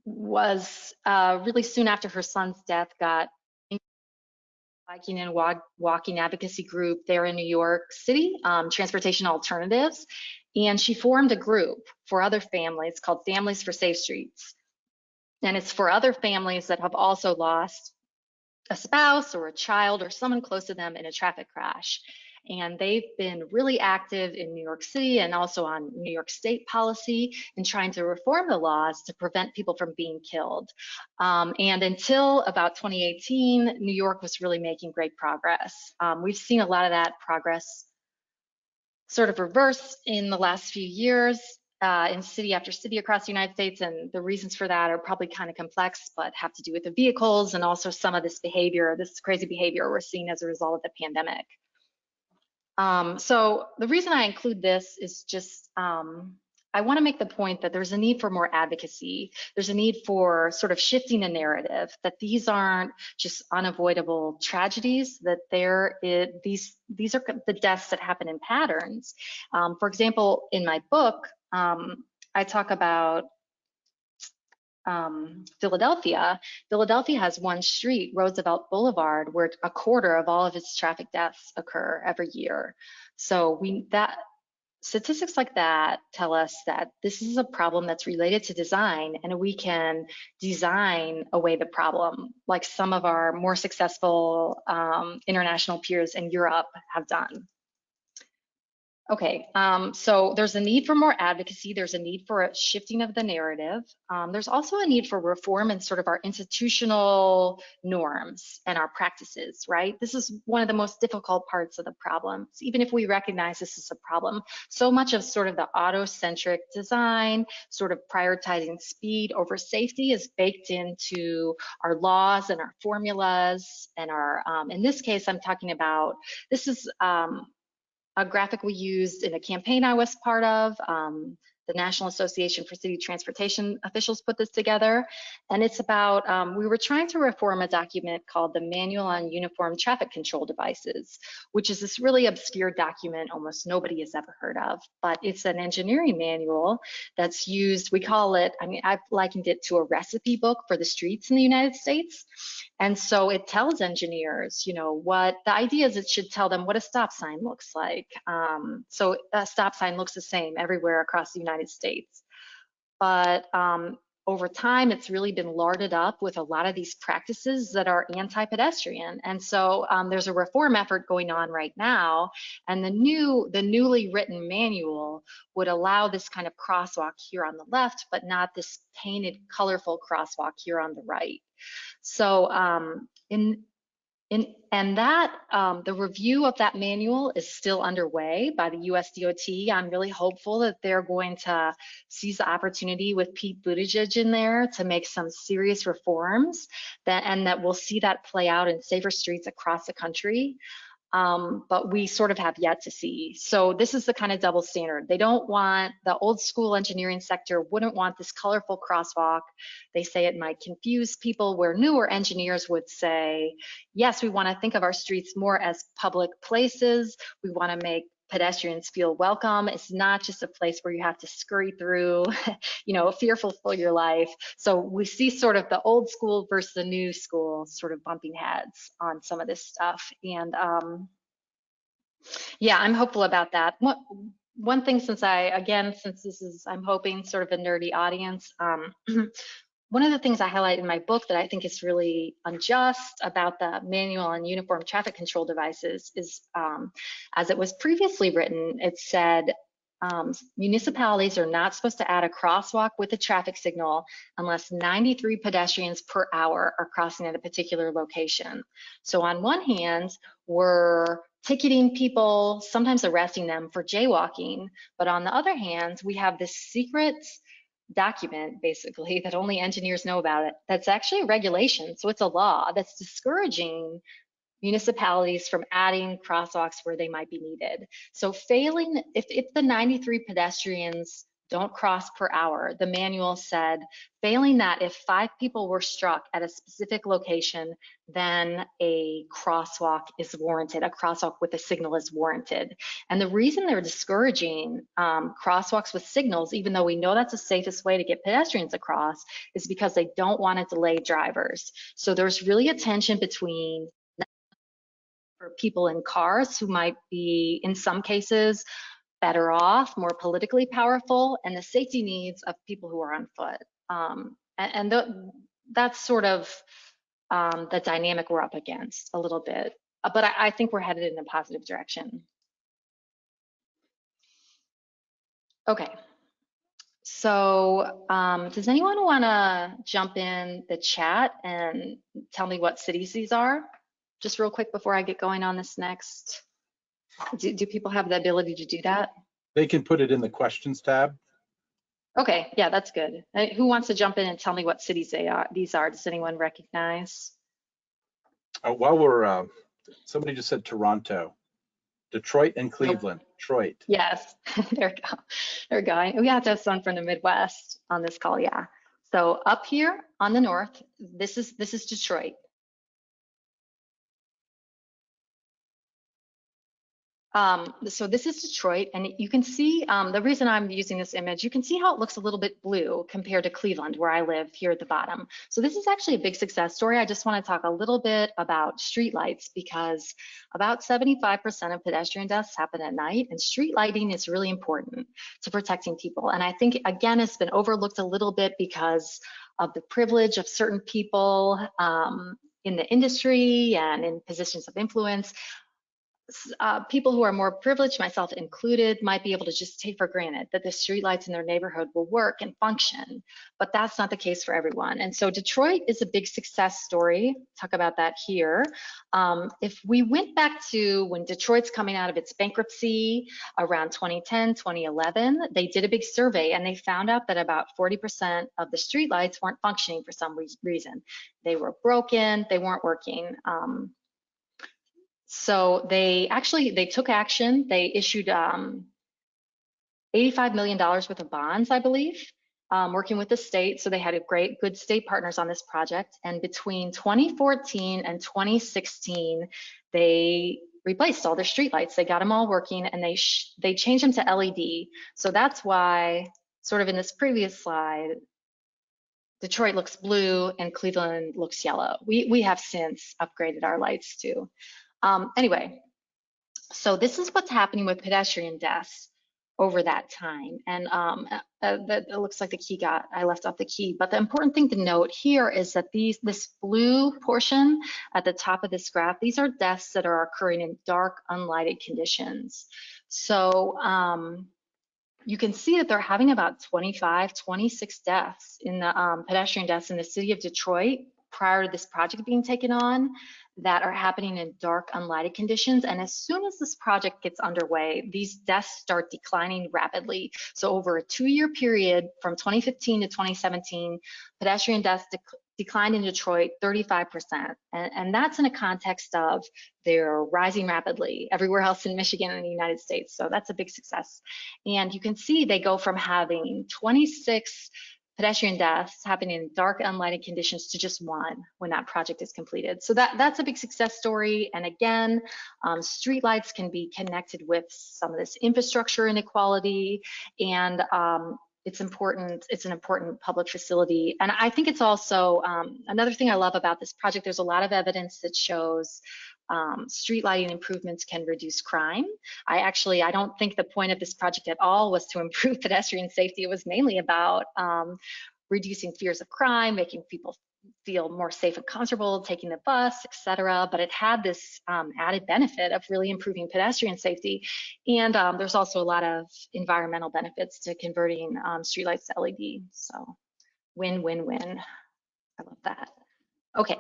was really soon after her son's death got biking and walking advocacy group there in New York City, Transportation Alternatives. And she formed a group for other families called Families for Safe Streets. And it's for other families that have also lost a spouse or a child or someone close to them in a traffic crash. And they've been really active in New York City and also on New York State policy in trying to reform the laws to prevent people from being killed. And until about 2018, New York was really making great progress. We've seen a lot of that progress sort of reverse in the last few years in city after city across the United States, and the reasons for that are probably kind of complex, but have to do with the vehicles and also some of this behavior, this crazy behavior we're seeing as a result of the pandemic. So the reason I include this is just, I want to make the point that there's a need for more advocacy. There's a need for sort of shifting the narrative that these aren't just unavoidable tragedies, that these are the deaths that happen in patterns. For example, in my book, I talk about Philadelphia. Philadelphia has one street, Roosevelt Boulevard, where 1/4 of all of its traffic deaths occur every year. So statistics like that tell us that this is a problem that's related to design, and we can design away the problem, like some of our more successful international peers in Europe have done. Okay, so there's a need for more advocacy. There's a need for a shifting of the narrative. There's also a need for reform in sort of our institutional norms and our practices, right? This is one of the most difficult parts of the problem. So even if we recognize this is a problem, so much of sort of the auto-centric design, sort of prioritizing speed over safety is baked into our laws and our formulas and our, in this case, I'm talking about, this is, a graphic we used in a campaign I was part of. The National Association for City Transportation Officials put this together. And it's about, we were trying to reform a document called the Manual on Uniform Traffic Control Devices, which is this really obscure document almost nobody has ever heard of. But it's an engineering manual that's used, we call it, I mean, I've likened it to a recipe book for the streets in the United States. And so it tells engineers, you know, what the idea is, it should tell them what a stop sign looks like. So a stop sign looks the same everywhere across the United States. But over time, it's really been larded up with a lot of these practices that are anti-pedestrian. And so there's a reform effort going on right now. And the newly written manual would allow this kind of crosswalk here on the left, but not this painted, colorful crosswalk here on the right. So And that the review of that manual is still underway by the US DOT. I'm really hopeful that they're going to seize the opportunity with Pete Buttigieg in there to make some serious reforms and that we'll see that play out in safer streets across the country. But we sort of have yet to see. So this is the kind of double standard. They don't want, the old school engineering sector wouldn't want this colorful crosswalk. They say it might confuse people, where newer engineers would say, yes, we want to think of our streets more as public places. We want to make pedestrians feel welcome. It's not just a place where you have to scurry through, fearful for your life. So we see sort of the old school versus the new school sort of bumping heads on some of this stuff. And yeah, I'm hopeful about that. One thing, since this is, I'm hoping sort of a nerdy audience, one of the things I highlight in my book that I think is really unjust about the manual on uniform traffic control devices is, as it was previously written, it said municipalities are not supposed to add a crosswalk with a traffic signal unless 93 pedestrians per hour are crossing at a particular location. So on one hand, we're ticketing people, sometimes arresting them for jaywalking, but on the other hand, we have this secret document basically that only engineers know about it. That's actually a regulation, so it's a law that's discouraging municipalities from adding crosswalks where they might be needed. So failing, if the 93 pedestrians don't cross per hour, the manual said, failing that, if 5 people were struck at a specific location, then a crosswalk is warranted. A crosswalk with a signal is warranted. And the reason they're discouraging crosswalks with signals, even though we know that's the safest way to get pedestrians across, is because they don't want to delay drivers. So there's really a tension between for people in cars who might be, in some cases, better off, more politically powerful, and the safety needs of people who are on foot. That's sort of the dynamic we're up against a little bit. But I think we're headed in a positive direction. Okay. So does anyone want to jump in the chat and tell me what cities these are? Just real quick before I get going on this next. Do people have the ability to do that? They can put it in the questions tab. Okay, yeah, that's good. Who wants to jump in and tell me what cities these are? Does anyone recognize? While we're, somebody just said Toronto, Detroit and Cleveland. Nope. Detroit. Yes, there we go. They're going. We have to have someone from the Midwest on this call, yeah. So up here on the north, this is Detroit. So this is Detroit, and you can see, the reason I'm using this image, you can see how it looks a little bit blue compared to Cleveland, where I live here at the bottom. So this is actually a big success story. I just want to talk a little bit about streetlights, because about 75% of pedestrian deaths happen at night, and street lighting is really important to protecting people. And I think, again, it's been overlooked a little bit because of the privilege of certain people in the industry and in positions of influence. People who are more privileged, myself included, might be able to just take for granted that the streetlights in their neighborhood will work and function, but that's not the case for everyone. And so Detroit is a big success story. Talk about that here. If we went back to when Detroit's coming out of its bankruptcy around 2010, 2011, they did a big survey and they found out that about 40% of the streetlights weren't functioning for some reason. They were broken, they weren't working. So they took action. They issued $85 million worth of bonds, I believe, working with the state. So they had good state partners on this project. And between 2014 and 2016, they replaced all their streetlights. They got them all working, and they changed them to LED. So that's why, sort of in this previous slide, Detroit looks blue and Cleveland looks yellow. We have since upgraded our lights too. Anyway, so this is what's happening with pedestrian deaths over that time. And that it looks like I left off the key. But the important thing to note here is that this blue portion at the top of this graph, these are deaths that are occurring in dark, unlighted conditions. So you can see that they're having about 25, 26 deaths in the pedestrian deaths in the city of Detroit prior to this project being taken on. that are happening in dark, unlighted conditions. And as soon as this project gets underway, these deaths start declining rapidly. So over a 2-year period from 2015 to 2017, pedestrian deaths declined in Detroit 35%. And that's in a context of they're rising rapidly everywhere else in Michigan and the United States. So that's a big success. And you can see they go from having 26 pedestrian deaths happening in dark, unlighted conditions to just 1 when that project is completed. So that's a big success story. And again, streetlights can be connected with some of this infrastructure inequality, and it's important. It's an important public facility. And I think it's also another thing I love about this project. There's a lot of evidence that shows street lighting improvements can reduce crime. I don't think the point of this project at all was to improve pedestrian safety. It was mainly about reducing fears of crime, making people feel more safe and comfortable taking the bus, etc. But it had this added benefit of really improving pedestrian safety. And there's also a lot of environmental benefits to converting streetlights to LED. So win, win, win. I love that. Okay.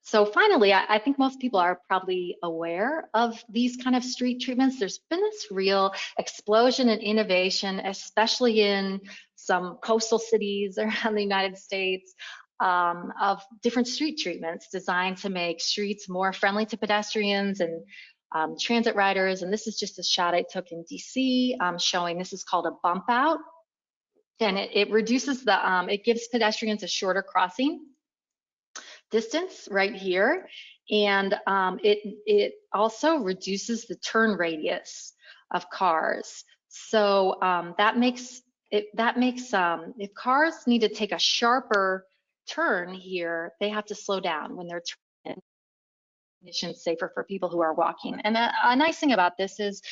So finally, I think most people are probably aware of these kind of street treatments. There's been this real explosion in innovation, especially in some coastal cities around the United States, of different street treatments designed to make streets more friendly to pedestrians and transit riders. And this is just a shot I took in DC showing this is called a bump out. And it reduces it gives pedestrians a shorter crossing distance right here, and it also reduces the turn radius of cars. So that makes if cars need to take a sharper turn here, they have to slow down when they're turning. Conditions safer for people who are walking. And a nice thing about this is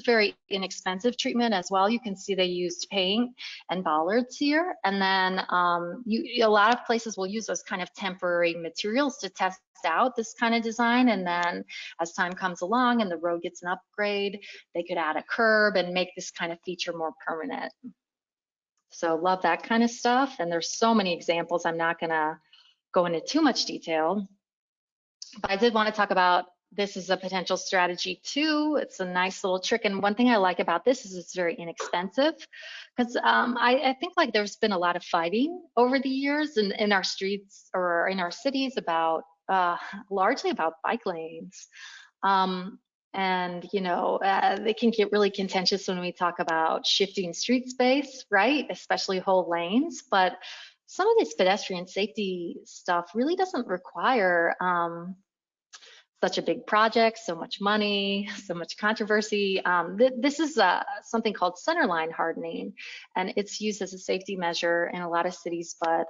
very inexpensive treatment as well. You can see they used paint and bollards here. And then a lot of places will use those kind of temporary materials to test out this kind of design. And then as time comes along and the road gets an upgrade, they could add a curb and make this kind of feature more permanent. So love that kind of stuff. And there's so many examples. I'm not gonna go into too much detail. But I did want to talk about this as a potential strategy too. It's a nice little trick. And one thing I like about this is it's very inexpensive, because I think like there's been a lot of fighting over the years in our streets or in our cities about largely about bike lanes. And you know, they can get really contentious when we talk about shifting street space, right? Especially whole lanes. But some of this pedestrian safety stuff really doesn't require such a big project, so much money, so much controversy. This is something called centerline hardening, and it's used as a safety measure in a lot of cities, but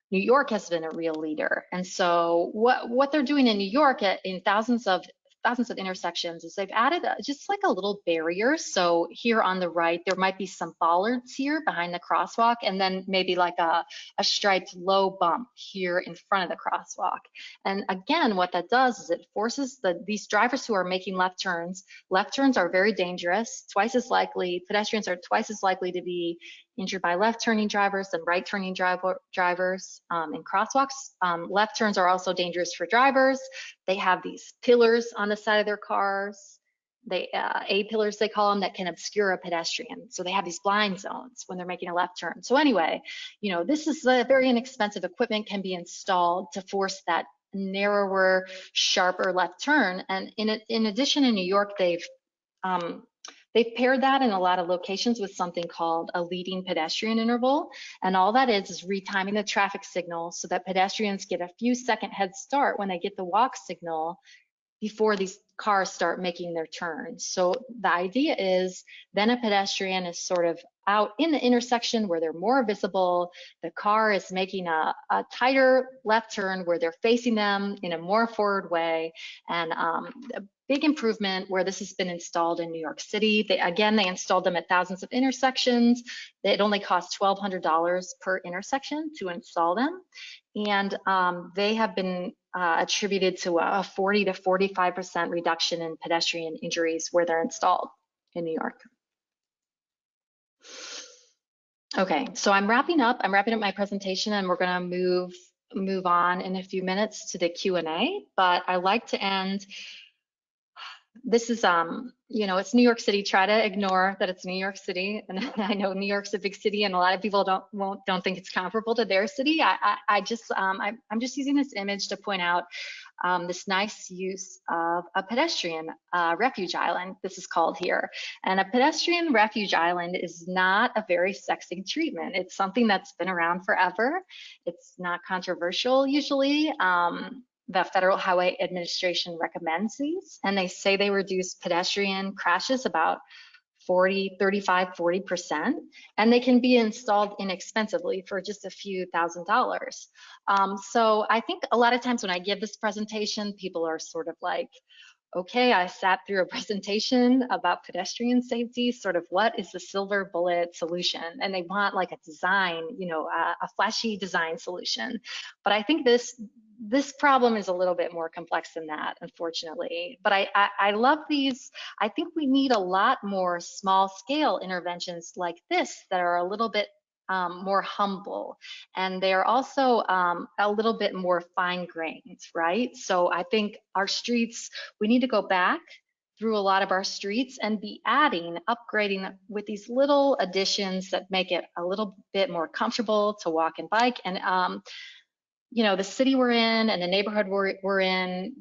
New York has been a real leader. And so what they're doing in New York in thousands of intersections is they've added just like a little barrier. So here on the right, there might be some bollards here behind the crosswalk, and then maybe like a striped low bump here in front of the crosswalk. And again, what that does is it forces these drivers who are making left turns are very dangerous, pedestrians are twice as likely to be injured by left turning drivers than right turning drivers in crosswalks. Left turns are also dangerous for drivers. They have these pillars on the side of their cars. A-pillars they call them, that can obscure a pedestrian. So they have these blind zones when they're making a left turn. So anyway, you know, this is very inexpensive equipment can be installed to force that narrower, sharper left turn. And in addition, in New York, they've paired that in a lot of locations with something called a leading pedestrian interval. And all that is retiming the traffic signal so that pedestrians get a few second head start when they get the walk signal before these cars start making their turns. So the idea is then a pedestrian is sort of out in the intersection where they're more visible. The car is making a tighter left turn where they're facing them in a more forward way. And a big improvement where this has been installed in New York City. They installed them at thousands of intersections. It only costs $1,200 per intersection to install them. And they have been attributed to a 40 to 45% reduction in pedestrian injuries where they're installed in New York. Okay, so I'm wrapping up my presentation, and we're gonna move move on in a few minutes to the Q&A, but I like to end. This is, you know, it's New York City. Try to ignore that it's New York City, and I know New York's a big city, and a lot of people don't think it's comparable to their city. I'm just using this image to point out this nice use of a pedestrian refuge island. This is called here, and a pedestrian refuge island is not a very sexy treatment. It's something that's been around forever. It's not controversial usually. The Federal Highway Administration recommends these, and they say they reduce pedestrian crashes about 40%, and they can be installed inexpensively for just a few $1,000s. So I think a lot of times when I give this presentation, people are sort of like, okay, I sat through a presentation about pedestrian safety, sort of what is the silver bullet solution? And they want like a design, you know, a flashy design solution. But I think this problem is a little bit more complex than that, unfortunately. But I love these. I think we need a lot more small scale interventions like this that are a little bit more humble, and they are also a little bit more fine-grained, right? So I think our streets, we need to go back through a lot of our streets and be adding, upgrading with these little additions that make it a little bit more comfortable to walk and bike. And you know, the city we're in and the neighborhood we're in,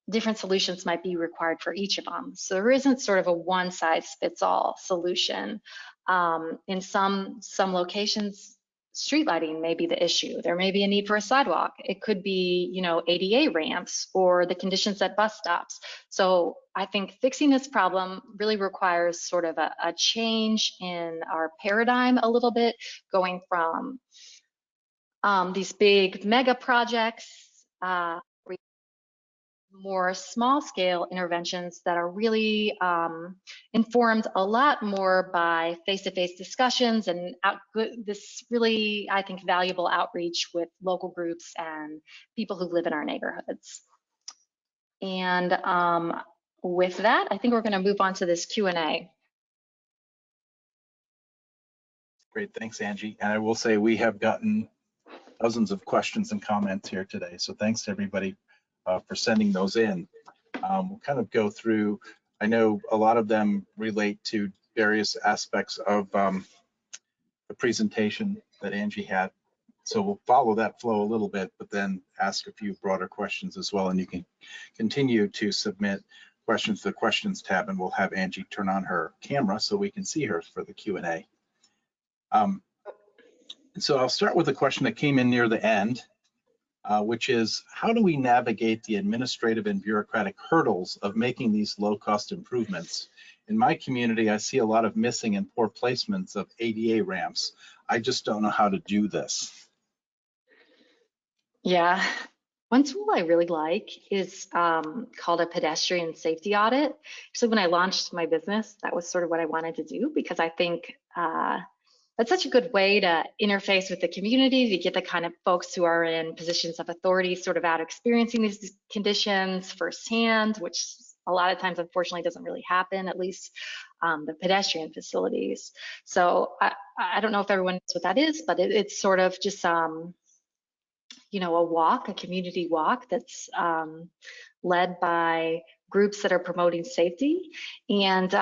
different solutions might be required for each of them. So there isn't sort of a one-size-fits-all solution. In some locations, street lighting may be the issue. There may be a need for a sidewalk. It could be, you know, ADA ramps or the conditions at bus stops. So I think fixing this problem really requires sort of a change in our paradigm a little bit, going from these big mega projects, more small scale interventions that are really informed a lot more by face-to-face discussions and this really, I think, valuable outreach with local groups and people who live in our neighborhoods. And with that, I think we're going to move on to this Q&A. Great, thanks, Angie. And I will say we have gotten dozens of questions and comments here today. So thanks to everybody for sending those in. We'll kind of go through, I know a lot of them relate to various aspects of the presentation that Angie had. So we'll follow that flow a little bit, but then ask a few broader questions as well. And you can continue to submit questions to the questions tab, and we'll have Angie turn on her camera so we can see her for the Q&A. So I'll start with a question that came in near the end, which is, how do we navigate the administrative and bureaucratic hurdles of making these low-cost improvements? In my community, I see a lot of missing and poor placements of ADA ramps. I just don't know how to do this. Yeah, one tool I really like is called a pedestrian safety audit. Actually, when I launched my business, that was sort of what I wanted to do, because I think that's such a good way to interface with the community, to get the kind of folks who are in positions of authority sort of out experiencing these conditions firsthand, which a lot of times, unfortunately, doesn't really happen, at least the pedestrian facilities. So I don't know if everyone knows what that is, but it's sort of just, you know, a community walk that's led by groups that are promoting safety. And,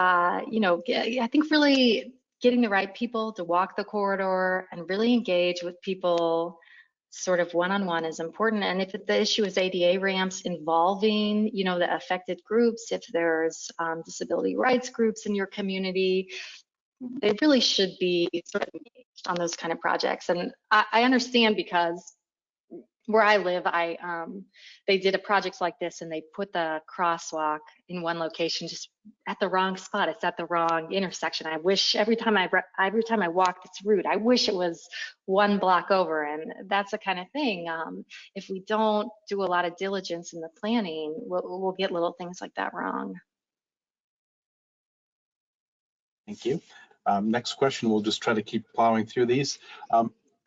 you know, I think really getting the right people to walk the corridor and really engage with people sort of one-on-one is important. And if the issue is ADA ramps, involving, you know, the affected groups, if there's disability rights groups in your community, they really should be sort of engaged on those kind of projects. And I understand, because where I live, they did a project like this, and they put the crosswalk in one location just at the wrong spot. It's at the wrong intersection. I wish every time I walk this route, I wish it was one block over. And that's the kind of thing. If we don't do a lot of diligence in the planning, we'll get little things like that wrong. Thank you. Next question, we'll just try to keep plowing through these.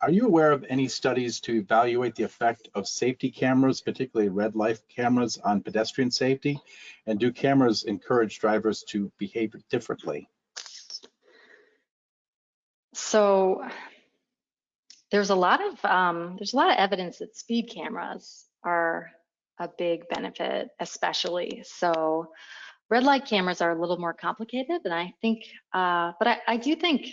Are you aware of any studies to evaluate the effect of safety cameras, particularly red light cameras, on pedestrian safety? And do cameras encourage drivers to behave differently? So there's a lot of evidence that speed cameras are a big benefit, especially. So red light cameras are a little more complicated, and I think, but I do think,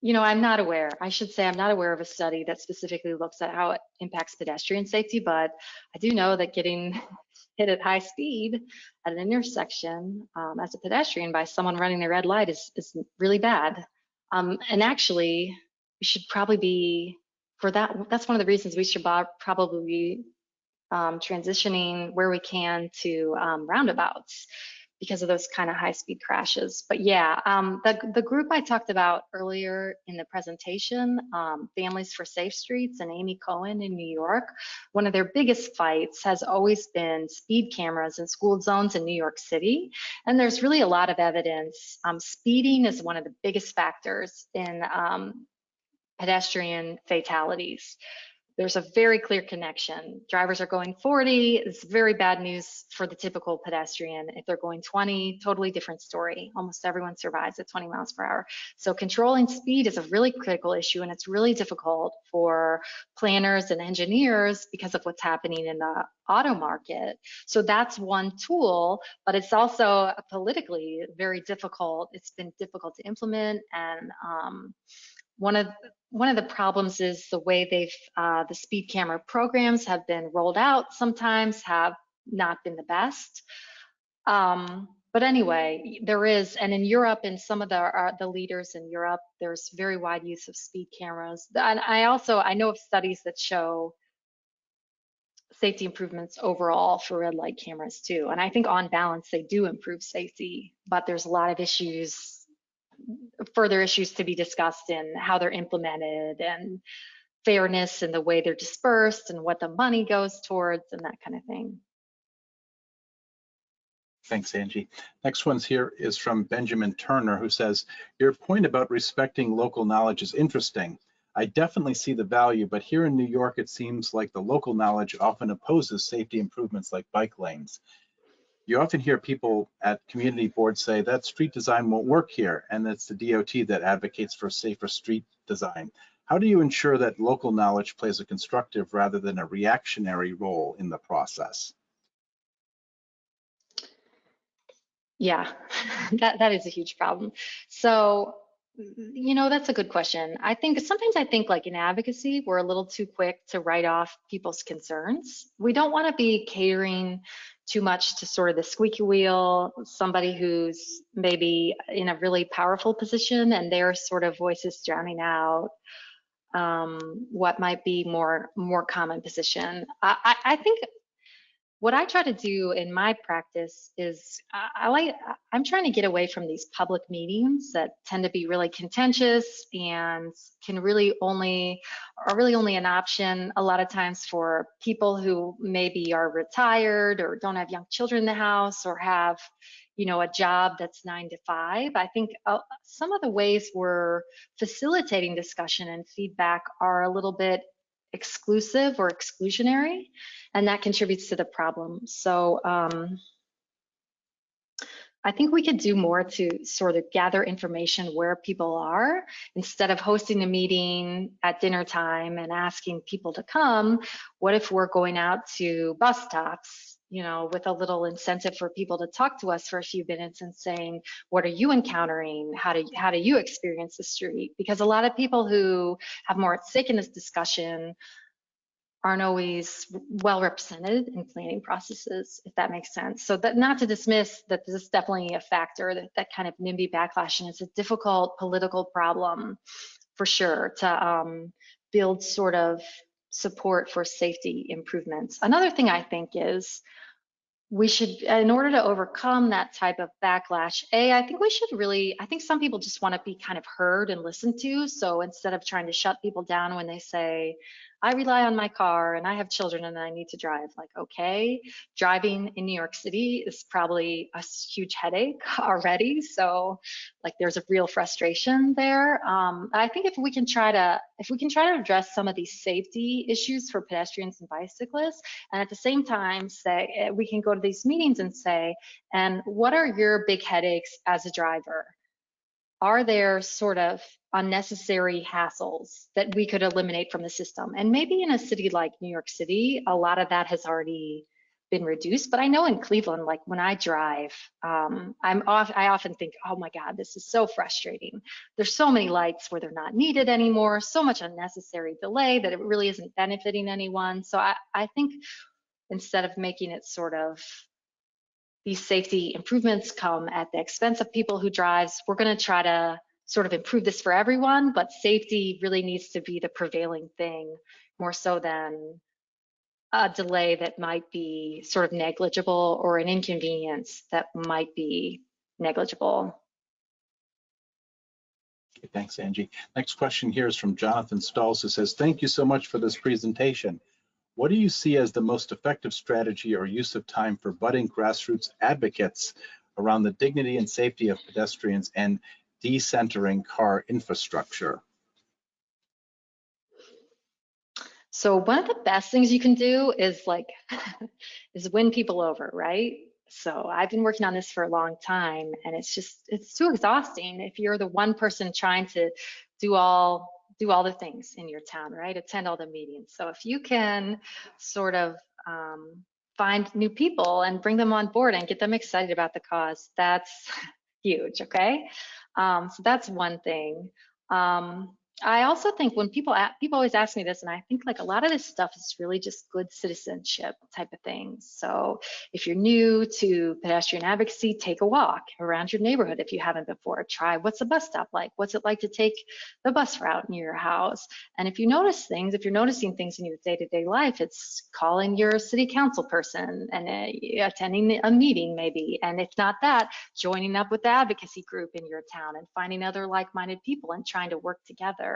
I'm not aware. I should say I'm not aware of a study that specifically looks at how it impacts pedestrian safety, but I do know that getting hit at high speed at an intersection as a pedestrian by someone running the red light is really bad. And actually, we should probably be, for that, that's one of the reasons we should probably be transitioning where we can to roundabouts because of those kind of high-speed crashes. But yeah, the group I talked about earlier in the presentation, Families for Safe Streets and Amy Cohen in New York, one of their biggest fights has always been speed cameras in school zones in New York City. And there's really a lot of evidence. Speeding is one of the biggest factors in pedestrian fatalities. There's a very clear connection. Drivers are going 40, it's very bad news for the typical pedestrian. If they're going 20, totally different story. Almost everyone survives at 20 miles per hour. So controlling speed is a really critical issue, and it's really difficult for planners and engineers because of what's happening in the auto market. So that's one tool, but it's also politically very difficult. It's been difficult to implement, and one of the problems is the way the speed camera programs have been rolled out sometimes have not been the best. But anyway, there is, and in Europe, in some of the leaders in Europe, there's very wide use of speed cameras. And I know of studies that show safety improvements overall for red light cameras too. And I think on balance, they do improve safety, but there's a lot of further issues to be discussed in how they're implemented and fairness in the way they're dispersed and what the money goes towards and that kind of thing. Thanks, Angie. Next one's here is from Benjamin Turner, who says, your point about respecting local knowledge is interesting. I definitely see the value, but here in New York, it seems like the local knowledge often opposes safety improvements like bike lanes. You often hear people at community boards say that street design won't work here, and it's the DOT that advocates for safer street design. How do you ensure that local knowledge plays a constructive rather than a reactionary role in the process? Yeah, that is a huge problem. So, that's a good question. Sometimes I think like in advocacy, we're a little too quick to write off people's concerns. We don't want to be catering too much to sort of the squeaky wheel, somebody who's maybe in a really powerful position and their sort of voices drowning out what might be more common position. I think what I try to do in my practice is I'm trying to get away from these public meetings that tend to be really contentious and are really only an option a lot of times for people who maybe are retired or don't have young children in the house or have, a job that's 9 to 5. I think some of the ways we're facilitating discussion and feedback are a little bit exclusive or exclusionary, and that contributes to the problem. So I think we could do more to sort of gather information where people are instead of hosting a meeting at dinner time and asking people to come. What if we're going out to bus stops, with a little incentive for people to talk to us for a few minutes and saying, what are you encountering? How do you experience the street? Because a lot of people who have more at stake in this discussion aren't always well represented in planning processes, if that makes sense. So that, not to dismiss that this is definitely a factor, that kind of NIMBY backlash, and it's a difficult political problem for sure to build sort of support for safety improvements. Another thing I think is we should, in order to overcome that type of backlash, I think some people just want to be kind of heard and listened to. So instead of trying to shut people down when they say, I rely on my car and I have children and I need to drive, like, okay, driving in New York City is probably a huge headache already. So like there's a real frustration there. I think if we can try to address some of these safety issues for pedestrians and bicyclists, and at the same time say, we can go to these meetings and say, and what are your big headaches as a driver? are there sort of unnecessary hassles that we could eliminate from the system? And maybe in a city like New York City, a lot of that has already been reduced. But I know in Cleveland, like when I drive, I often think, oh my God, this is so frustrating. There's so many lights where they're not needed anymore, so much unnecessary delay that it really isn't benefiting anyone. So I think instead of making it sort of these safety improvements come at the expense of people who drives, we're going to try to sort of improve this for everyone, but safety really needs to be the prevailing thing more so than a delay that might be sort of negligible or an inconvenience that might be negligible. Okay, thanks, Angie. Next question here is from Jonathan Stalls, who says, thank you so much for this presentation. What do you see as the most effective strategy or use of time for budding grassroots advocates around the dignity and safety of pedestrians and decentering car infrastructure? So one of the best things you can do is is win people over, right? So I've been working on this for a long time, and it's too exhausting if you're the one person trying to do all the things in your town, right? Attend all the meetings. So if you can sort of find new people and bring them on board and get them excited about the cause, that's huge, okay? So that's one thing. I also think when people always ask me this, and I think like a lot of this stuff is really just good citizenship type of things. So if you're new to pedestrian advocacy, take a walk around your neighborhood if you haven't before. Try what's the bus stop like? What's it like to take the bus route near your house? And if you notice things, if you're noticing things in your day-to-day life, it's calling your city council person and attending a meeting maybe. And if not that, joining up with the advocacy group in your town and finding other like-minded people and trying to work together.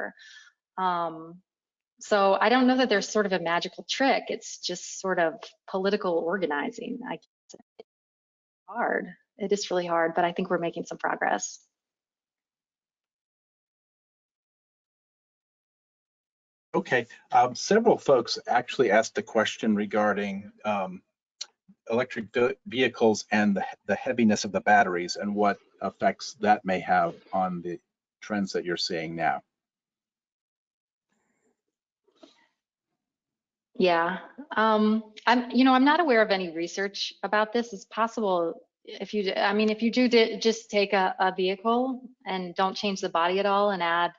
So I don't know that there's sort of a magical trick. It's just sort of political organizing. I guess it's hard. It is really hard, but I think we're making some progress. Okay, several folks actually asked a question regarding electric vehicles and the heaviness of the batteries and what effects that may have on the trends that you're seeing now. Yeah, I'm not aware of any research about this. It's possible if you do just take a vehicle and don't change the body at all and add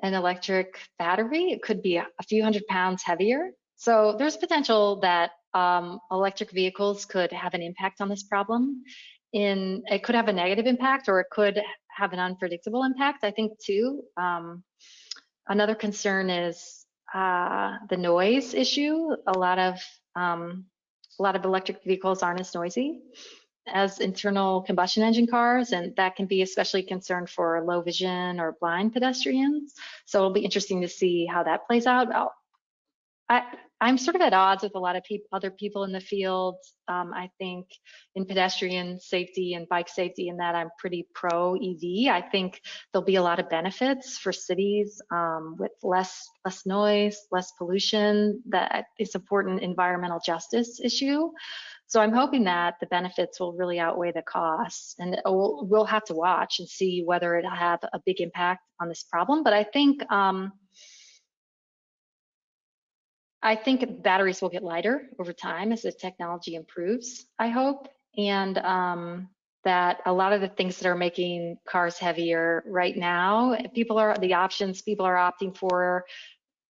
an electric battery, it could be a few hundred pounds heavier. So there's potential that electric vehicles could have an impact on this problem. It could have a negative impact, or it could have an unpredictable impact. I think too. Another concern is the noise issue. A lot of electric vehicles aren't as noisy as internal combustion engine cars, and that can be especially a concern for low vision or blind pedestrians. So it'll be interesting to see how that plays out. I'm sort of at odds with a lot of other people in the field. I think in pedestrian safety and bike safety, in that I'm pretty pro EV. I think there'll be a lot of benefits for cities with less noise, less pollution. That is important environmental justice issue. So I'm hoping that the benefits will really outweigh the costs, and we'll have to watch and see whether it'll have a big impact on this problem. But I think batteries will get lighter over time as the technology improves, I hope, and that a lot of the things that are making cars heavier right now, the options people are opting for,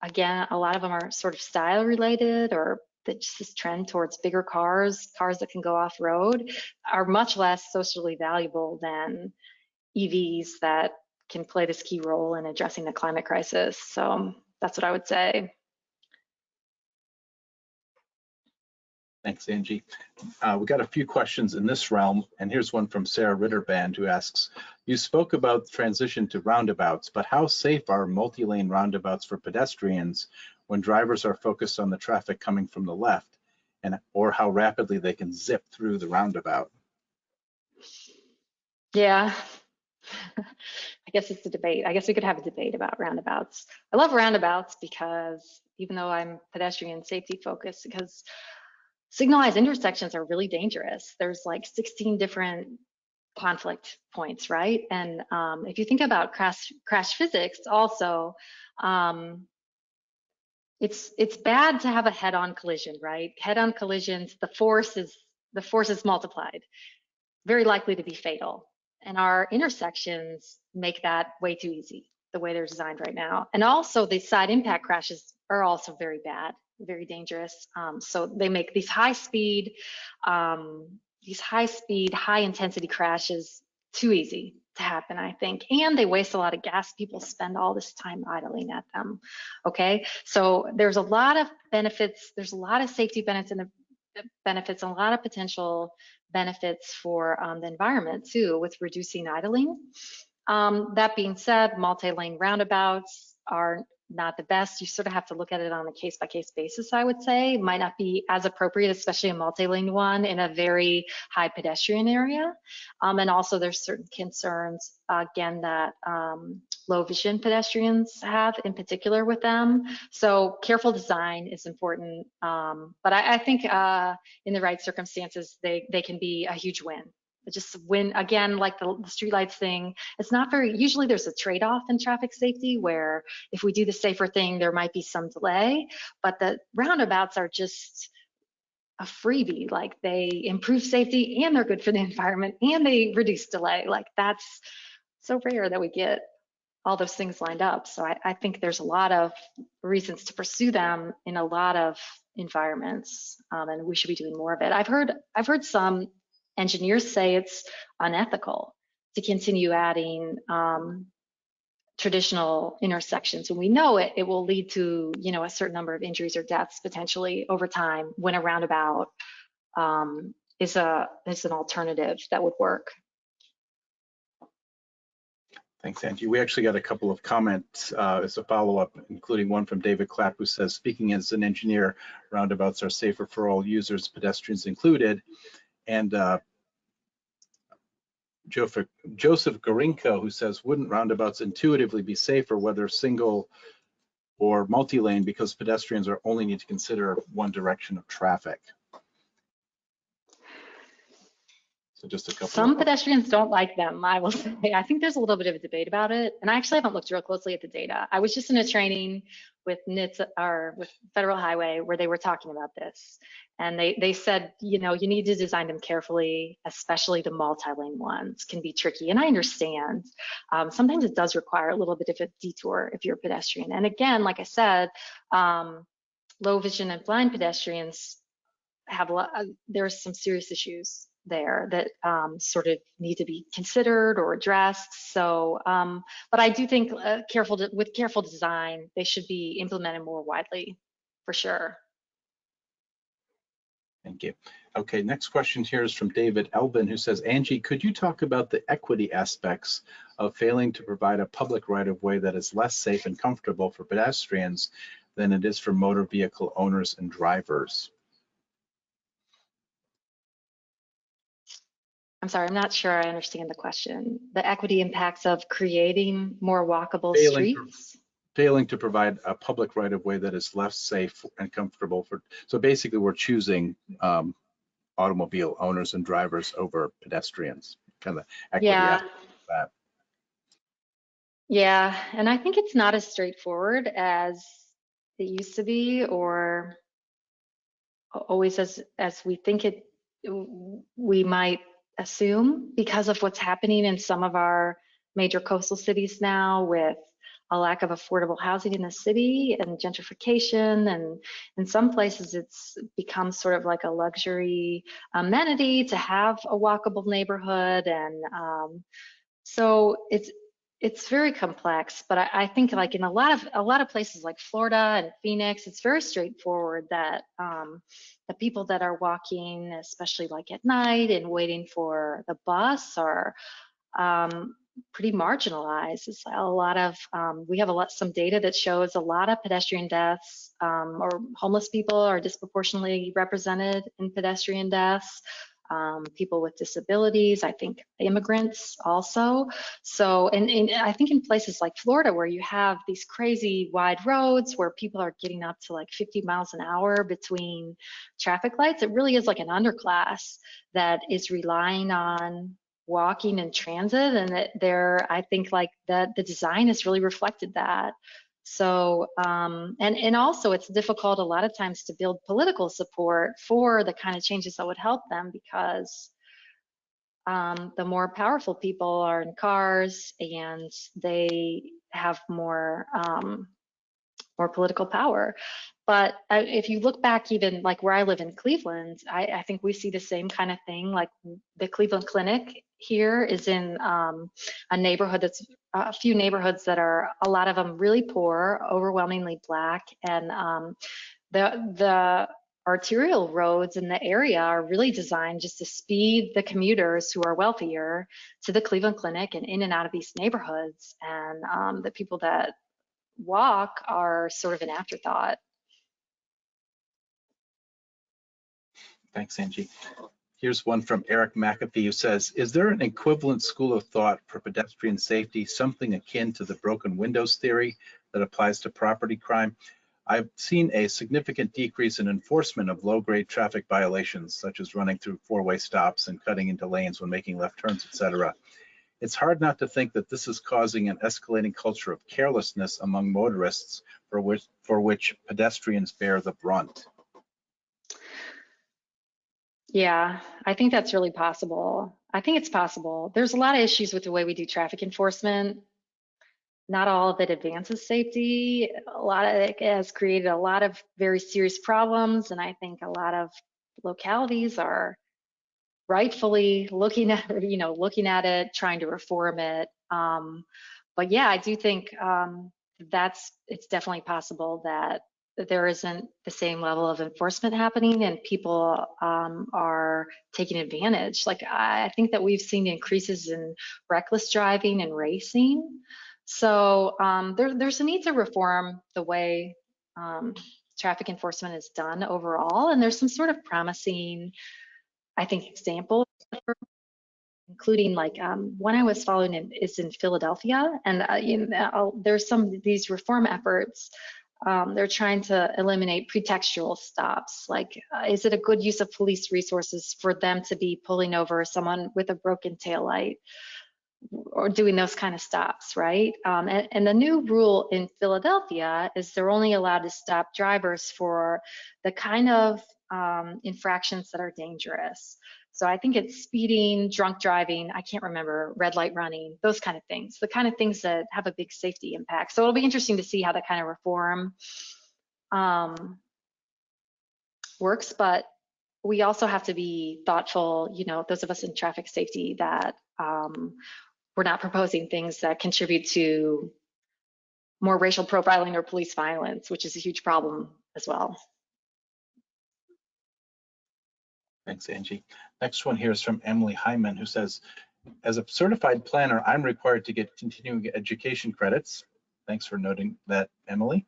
again, a lot of them are sort of style related, or just this trend towards bigger cars that can go off-road, are much less socially valuable than EVs that can play this key role in addressing the climate crisis. So that's what I would say. Thanks, Angie. We got a few questions in this realm, and here's one from Sarah Ritterband, who asks, you spoke about transition to roundabouts, but how safe are multi-lane roundabouts for pedestrians when drivers are focused on the traffic coming from the left, or how rapidly they can zip through the roundabout? Yeah, I guess it's a debate. I guess we could have a debate about roundabouts. I love roundabouts because, even though I'm pedestrian safety focused, because signalized intersections are really dangerous. There's like 16 different conflict points, right? And if you think about crash physics also, it's bad to have a head-on collision, right? Head-on collisions, the force is multiplied, very likely to be fatal. And our intersections make that way too easy, the way they're designed right now. And also the side impact crashes are also very bad, very dangerous. So they make these high speed, high intensity crashes too easy to happen, I think. And they waste a lot of gas. People spend all this time idling at them. Okay, so there's a lot of benefits. There's a lot of safety benefits and a lot of potential benefits for the environment too, with reducing idling. That being said, multi-lane roundabouts are not the best. You sort of have to look at it on a case-by-case basis, I would say. Might not be as appropriate, especially a multi-lane one in a very high pedestrian area. And also there's certain concerns, again, that low vision pedestrians have in particular with them. So careful design is important. But I think in the right circumstances, they can be a huge win. Just win, again, like the streetlights thing, it's not very, usually there's a trade-off in traffic safety where if we do the safer thing, there might be some delay, but the roundabouts are just a freebie. Like they improve safety and they're good for the environment and they reduce delay. Like that's so rare that we get all those things lined up. So I think there's a lot of reasons to pursue them in a lot of environments, and we should be doing more of it. I've heard some engineers say it's unethical to continue adding traditional intersections, and we know it will lead to, you know, a certain number of injuries or deaths potentially over time when a roundabout is an alternative that would work. Thanks, Angie. We actually got a couple of comments as a follow-up, including one from David Clapp, who says, speaking as an engineer, roundabouts are safer for all users, pedestrians included. And Joseph Gorinko, who says, wouldn't roundabouts intuitively be safer, whether single or multi-lane, because pedestrians are only need to consider one direction of traffic? So just a couple. Some pedestrians don't like them, I will say. I think there's a little bit of a debate about it. And I actually haven't looked real closely at the data. I was just in a training with NHTSA, or with Federal Highway, where they were talking about this. And they said, you know, you need to design them carefully, especially the multi-lane ones can be tricky. And I understand. Sometimes it does require a little bit of a detour if you're a pedestrian. And again, like I said, low vision and blind pedestrians have there's some serious issues there that sort of need to be considered or addressed. So, but I do think with careful design, they should be implemented more widely, for sure. Thank you. Okay, next question here is from David Elbin, who says, Angie, could you talk about the equity aspects of failing to provide a public right-of-way that is less safe and comfortable for pedestrians than it is for motor vehicle owners and drivers? I'm sorry, I'm not sure I understand the question. The equity impacts of creating more walkable streets? Failing to provide a public right-of-way that is less safe and comfortable for, so basically we're choosing automobile owners and drivers over pedestrians, kind of equity aspect of that. Yeah, and I think it's not as straightforward as it used to be, or always as we think we might assume, because of what's happening in some of our major coastal cities now, with a lack of affordable housing in the city and gentrification, and in some places it's become sort of like a luxury amenity to have a walkable neighborhood. And so it's very complex, but I think like in a lot of places like Florida and Phoenix, it's very straightforward that the people that are walking, especially like at night and waiting for the bus, are pretty marginalized. It's a lot of, we have some data that shows a lot of pedestrian deaths, or homeless people are disproportionately represented in pedestrian deaths. People with disabilities, I think immigrants also. So, and I think in places like Florida, where you have these crazy wide roads where people are getting up to like 50 miles an hour between traffic lights, it really is like an underclass that is relying on walking and transit, and that I think like that the design has really reflected that. So, and also it's difficult a lot of times to build political support for the kind of changes that would help them, because the more powerful people are in cars and they have more political power. But if you look back, even like where I live in Cleveland, I think we see the same kind of thing. Like the Cleveland Clinic here is in a neighborhood that's a few neighborhoods that are, a lot of them really poor, overwhelmingly Black, and the arterial roads in the area are really designed just to speed the commuters who are wealthier to the Cleveland Clinic and in and out of these neighborhoods. And the people that walk are sort of an afterthought. Thanks, Angie. Here's one from Eric McAfee who says, is there an equivalent school of thought for pedestrian safety, something akin to the broken windows theory that applies to property crime? I've seen a significant decrease in enforcement of low-grade traffic violations, such as running through four-way stops and cutting into lanes when making left turns, etc. It's hard not to think that this is causing an escalating culture of carelessness among motorists for which pedestrians bear the brunt. Yeah, I think that's really possible. I think it's possible. There's a lot of issues with the way we do traffic enforcement. Not all of it advances safety. A lot of it has created a lot of very serious problems, and I think a lot of localities are rightfully looking at it, trying to reform it. But yeah, I do think it's definitely possible that there isn't the same level of enforcement happening, and people are taking advantage. Like I think that we've seen increases in reckless driving and racing. So there's a need to reform the way traffic enforcement is done overall, and there's some sort of promising, I think, examples, including like one I was following is in Philadelphia, and there's some of these reform efforts. They're trying to eliminate pretextual stops. Like, is it a good use of police resources for them to be pulling over someone with a broken taillight or doing those kind of stops, right? And the new rule in Philadelphia is they're only allowed to stop drivers for the kind of infractions that are dangerous. So I think it's speeding, drunk driving, I can't remember, red light running, those kind of things, the kind of things that have a big safety impact. So it'll be interesting to see how that kind of reform works, but we also have to be thoughtful, those of us in traffic safety, that we're not proposing things that contribute to more racial profiling or police violence, which is a huge problem as well. Thanks, Angie. Next one here is from Emily Hyman, who says, as a certified planner, I'm required to get continuing education credits. Thanks for noting that, Emily.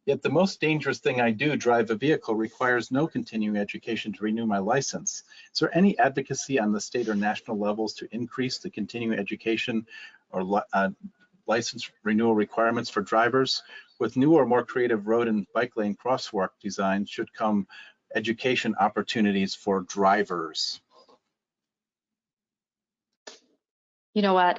Yet the most dangerous thing I do, drive a vehicle, requires no continuing education to renew my license. Is there any advocacy on the state or national levels to increase the continuing education or license renewal requirements for drivers? With new or more creative road and bike lane crosswalk designs should come education opportunities for drivers. You know what?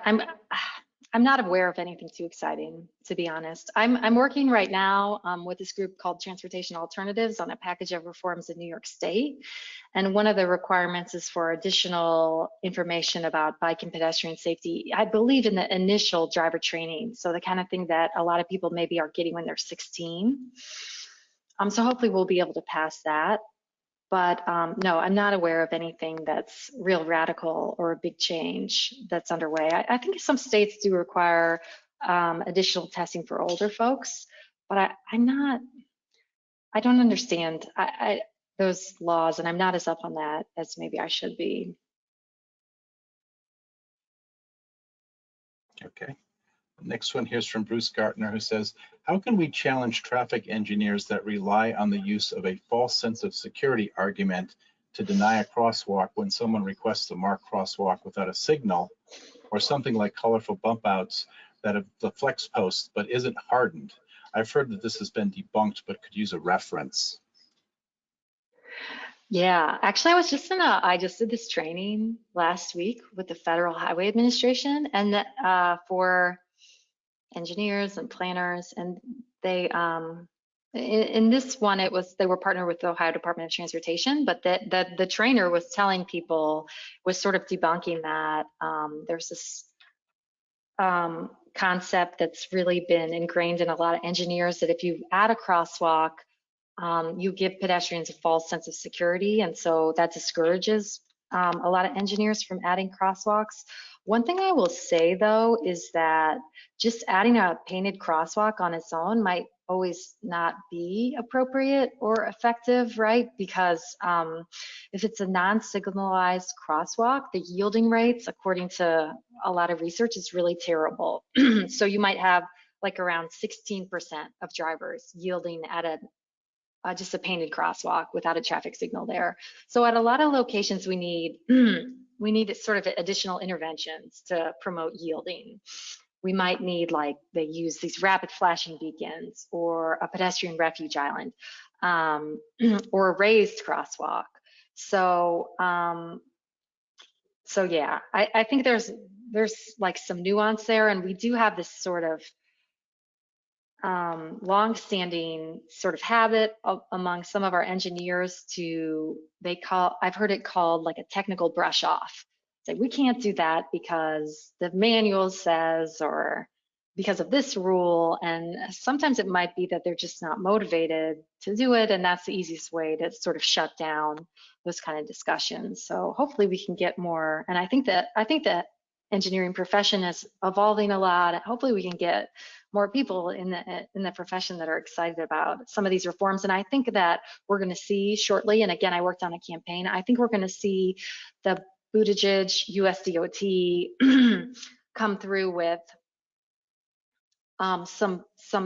I'm not aware of anything too exciting, to be honest. I'm working right now with this group called Transportation Alternatives on a package of reforms in New York State. And one of the requirements is for additional information about bike and pedestrian safety, I believe, in the initial driver training. So the kind of thing that a lot of people maybe are getting when they're 16. So hopefully we'll be able to pass that. But no, I'm not aware of anything that's real radical or a big change that's underway. I think some states do require additional testing for older folks, but I don't understand those laws, and I'm not as up on that as maybe I should be. Okay. Next one here is from Bruce Gartner, who says, how can we challenge traffic engineers that rely on the use of a false sense of security argument to deny a crosswalk when someone requests to mark crosswalk without a signal, or something like colorful bump outs that have the flex posts but isn't hardened? I've heard that this has been debunked but could use a reference. Yeah, actually, I just did this training last week with the Federal Highway Administration and for engineers and planners, and they in this one they were partnered with the Ohio Department of Transportation, but the trainer was telling people, was sort of debunking that there's this concept that's really been ingrained in a lot of engineers, that if you add a crosswalk, you give pedestrians a false sense of security, and so that discourages a lot of engineers from adding crosswalks. One thing I will say though is that just adding a painted crosswalk on its own might always not be appropriate or effective, right? Because if it's a non-signalized crosswalk, the yielding rates, according to a lot of research, is really terrible. So you might have like around 16% of drivers yielding at just a painted crosswalk without a traffic signal there. So at a lot of locations, we need we need sort of additional interventions to promote yielding. We might need, like, they use these rapid flashing beacons or a pedestrian refuge island, or a raised crosswalk. So so yeah, I think there's like some nuance there, and we do have this sort of long-standing sort of habit among some of our engineers to, I've heard it called like a technical brush off. It's like, we can't do that because the manual says, or because of this rule. And sometimes it might be that they're just not motivated to do it, and that's the easiest way to sort of shut down those kind of discussions. So hopefully we can get more, and I think that engineering profession is evolving a lot. Hopefully we can get more people in the profession that are excited about some of these reforms. And I think that we're going to see shortly, and again, I worked on a campaign, I think we're going to see the Buttigieg USDOT come through with some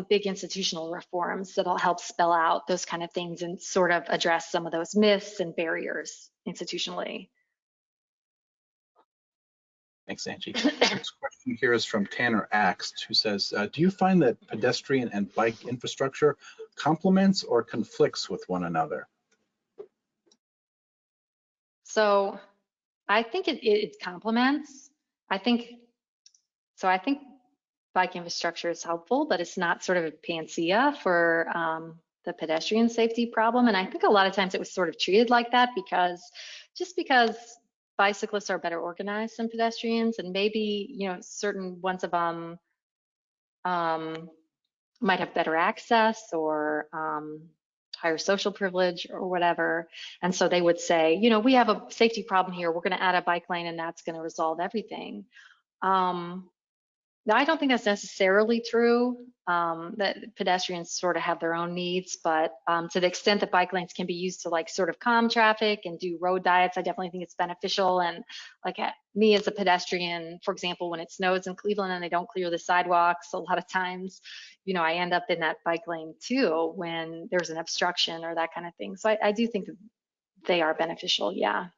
big institutional reforms that'll help spell out those kind of things and sort of address some of those myths and barriers institutionally. Thanks, Angie. Next question here is from Tanner Axt, who says, do you find that pedestrian and bike infrastructure complements or conflicts with one another? So I think it complements. I think bike infrastructure is helpful, but it's not sort of a panacea for the pedestrian safety problem. And I think a lot of times it was sort of treated like that because bicyclists are better organized than pedestrians, and maybe, you know, certain ones of them might have better access or higher social privilege or whatever. And so they would say, you know, we have a safety problem here, we're going to add a bike lane and that's going to resolve everything. Now, I don't think that's necessarily true, that pedestrians sort of have their own needs, but to the extent that bike lanes can be used to, like, sort of calm traffic and do road diets, I definitely think it's beneficial. And like, me as a pedestrian, for example, when it snows in Cleveland and they don't clear the sidewalks, a lot of times, you know, I end up in that bike lane too when there's an obstruction or that kind of thing. So I do think that they are beneficial, yeah.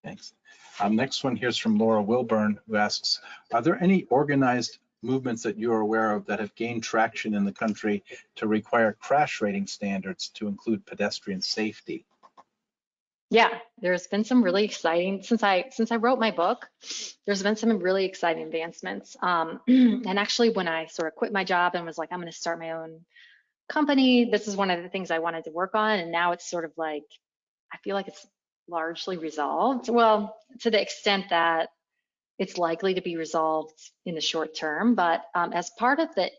Thanks. Next one here is from Laura Wilburn, who asks, are there any organized movements that you're aware of that have gained traction in the country to require crash rating standards to include pedestrian safety? Yeah, there's been some really exciting, since I wrote my book, there's been some really exciting advancements. And actually, when I sort of quit my job and was like, I'm going to start my own company, this is one of the things I wanted to work on. And now it's sort of like, I feel like it's largely resolved. Well, to the extent that it's likely to be resolved in the short term. But as part of the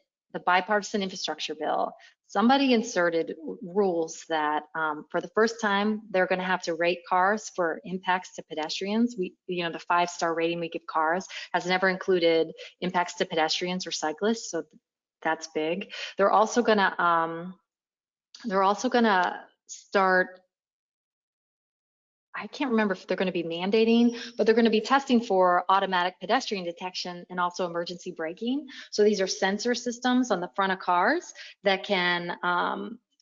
bipartisan infrastructure bill, somebody inserted rules that for the first time, they're going to have to rate cars for impacts to pedestrians. You know, the 5-star rating we give cars has never included impacts to pedestrians or cyclists. So that's big. They're also going to start, I can't remember if they're going to be mandating, but they're going to be testing for automatic pedestrian detection and also emergency braking. So these are sensor systems on the front of cars that can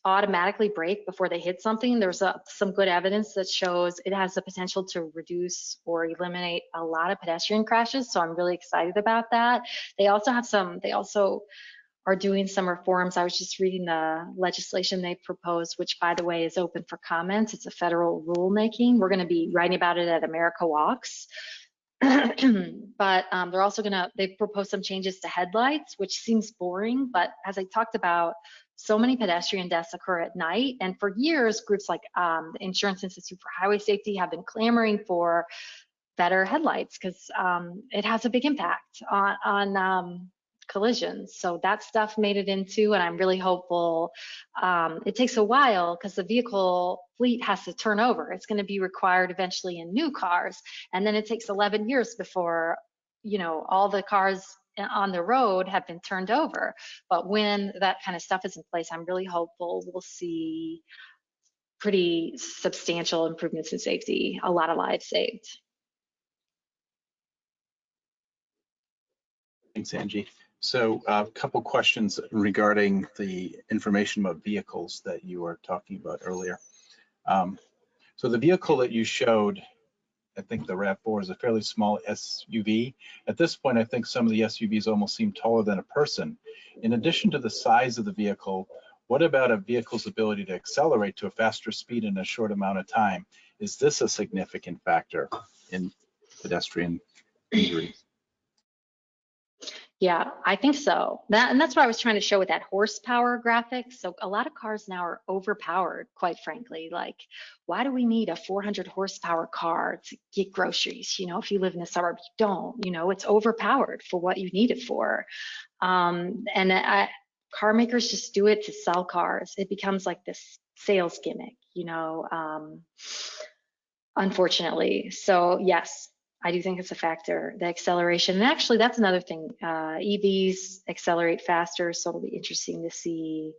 automatically brake before they hit something. There's some good evidence that shows it has the potential to reduce or eliminate a lot of pedestrian crashes. So I'm really excited about that. They also have are doing some reforms. I was just reading the legislation they proposed, which, by the way, is open for comments. It's a federal rulemaking. We're going to be writing about it at America Walks. But they're also they've proposed some changes to headlights, which seems boring, but as I talked about, so many pedestrian deaths occur at night. And for years, groups like the Insurance Institute for Highway Safety have been clamoring for better headlights because it has a big impact on collisions. So that stuff made it into, and I'm really hopeful. It takes a while because the vehicle fleet has to turn over. It's going to be required eventually in new cars, and then it takes 11 years before, you know, all the cars on the road have been turned over. But when that kind of stuff is in place, I'm really hopeful we'll see pretty substantial improvements in safety, a lot of lives saved. Thanks, Angie. So a couple questions regarding the information about vehicles that you were talking about earlier. So the vehicle that you showed, I think the RAV4 is a fairly small SUV. At this point, I think some of the SUVs almost seem taller than a person. In addition to the size of the vehicle, what about a vehicle's ability to accelerate to a faster speed in a short amount of time? Is this a significant factor in pedestrian injuries? Yeah, I think so. And that's what I was trying to show with that horsepower graphic. So a lot of cars now are overpowered, quite frankly. Like, why do we need a 400 horsepower car to get groceries? You know, if you live in the suburbs, you don't. You know, it's overpowered for what you need it for. Car makers just do it to sell cars. It becomes like this sales gimmick, you know, unfortunately. So yes, I do think it's a factor, the acceleration. And actually, that's another thing. EVs accelerate faster, so it'll be interesting to see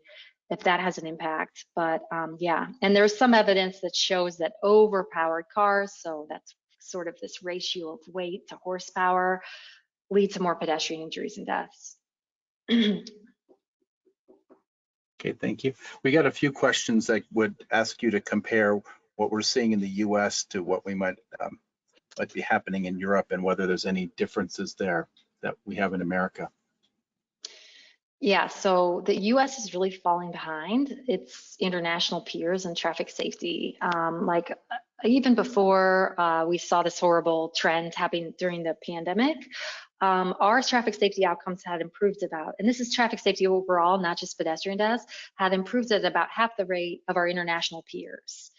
if that has an impact. But yeah, and there's some evidence that shows that overpowered cars, so that's sort of this ratio of weight to horsepower, lead to more pedestrian injuries and deaths. Okay, thank you. We got a few questions that would ask you to compare what we're seeing in the US to what we might be happening in Europe and whether there's any differences there that we have in America. Yeah, so the US is really falling behind its international peers in traffic safety. Even before we saw this horrible trend happening during the pandemic, our traffic safety outcomes had improved about, and this is traffic safety overall, not just pedestrian deaths, had improved at about half the rate of our international peers.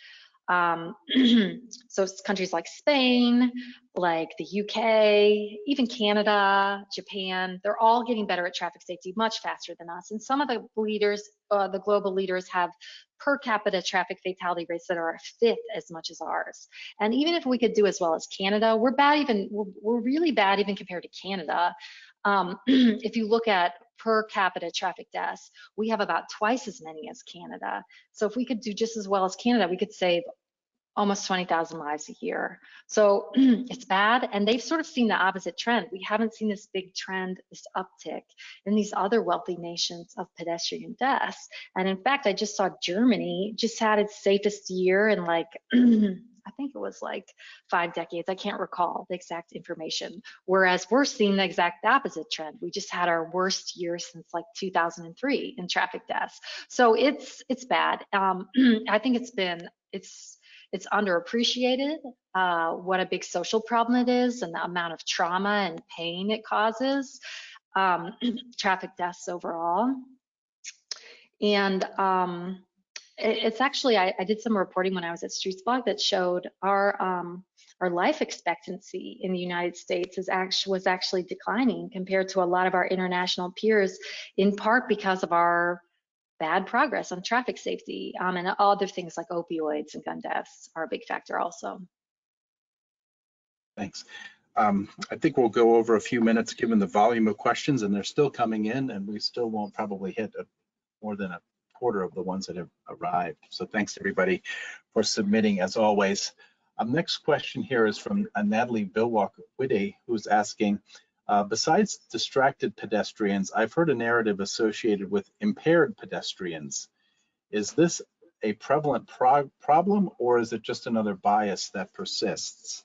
So countries like Spain, like the UK, even Canada, Japan, they're all getting better at traffic safety much faster than us. And some of the leaders, the global leaders, have per capita traffic fatality rates that are a fifth as much as ours. And even if we could do as well as Canada, we're really bad even compared to Canada. If you look at per capita traffic deaths, we have about twice as many as Canada. So if we could do just as well as Canada, we could save almost 20,000 lives a year. So it's bad. And they've sort of seen the opposite trend. We haven't seen this big trend, this uptick in these other wealthy nations of pedestrian deaths. And in fact, I just saw Germany just had its safest year in like, I think it was like 5 decades. I can't recall the exact information. Whereas we're seeing the exact opposite trend. We just had our worst year since like 2003 in traffic deaths. So it's bad. I think it's underappreciated what a big social problem it is and the amount of trauma and pain it causes, traffic deaths overall. And it's actually, I did some reporting when I was at Streets Blog that showed our life expectancy in the United States was actually declining compared to a lot of our international peers, in part because of our bad progress on traffic safety, and other things like opioids and gun deaths are a big factor also. Thanks. I think we'll go over a few minutes given the volume of questions, and they're still coming in, and we still won't probably hit more than a quarter of the ones that have arrived. So thanks everybody for submitting as always. Next question here is from Natalie Bilwalk-Whitty, who's asking, besides distracted pedestrians, I've heard a narrative associated with impaired pedestrians. Is this a prevalent problem, or is it just another bias that persists?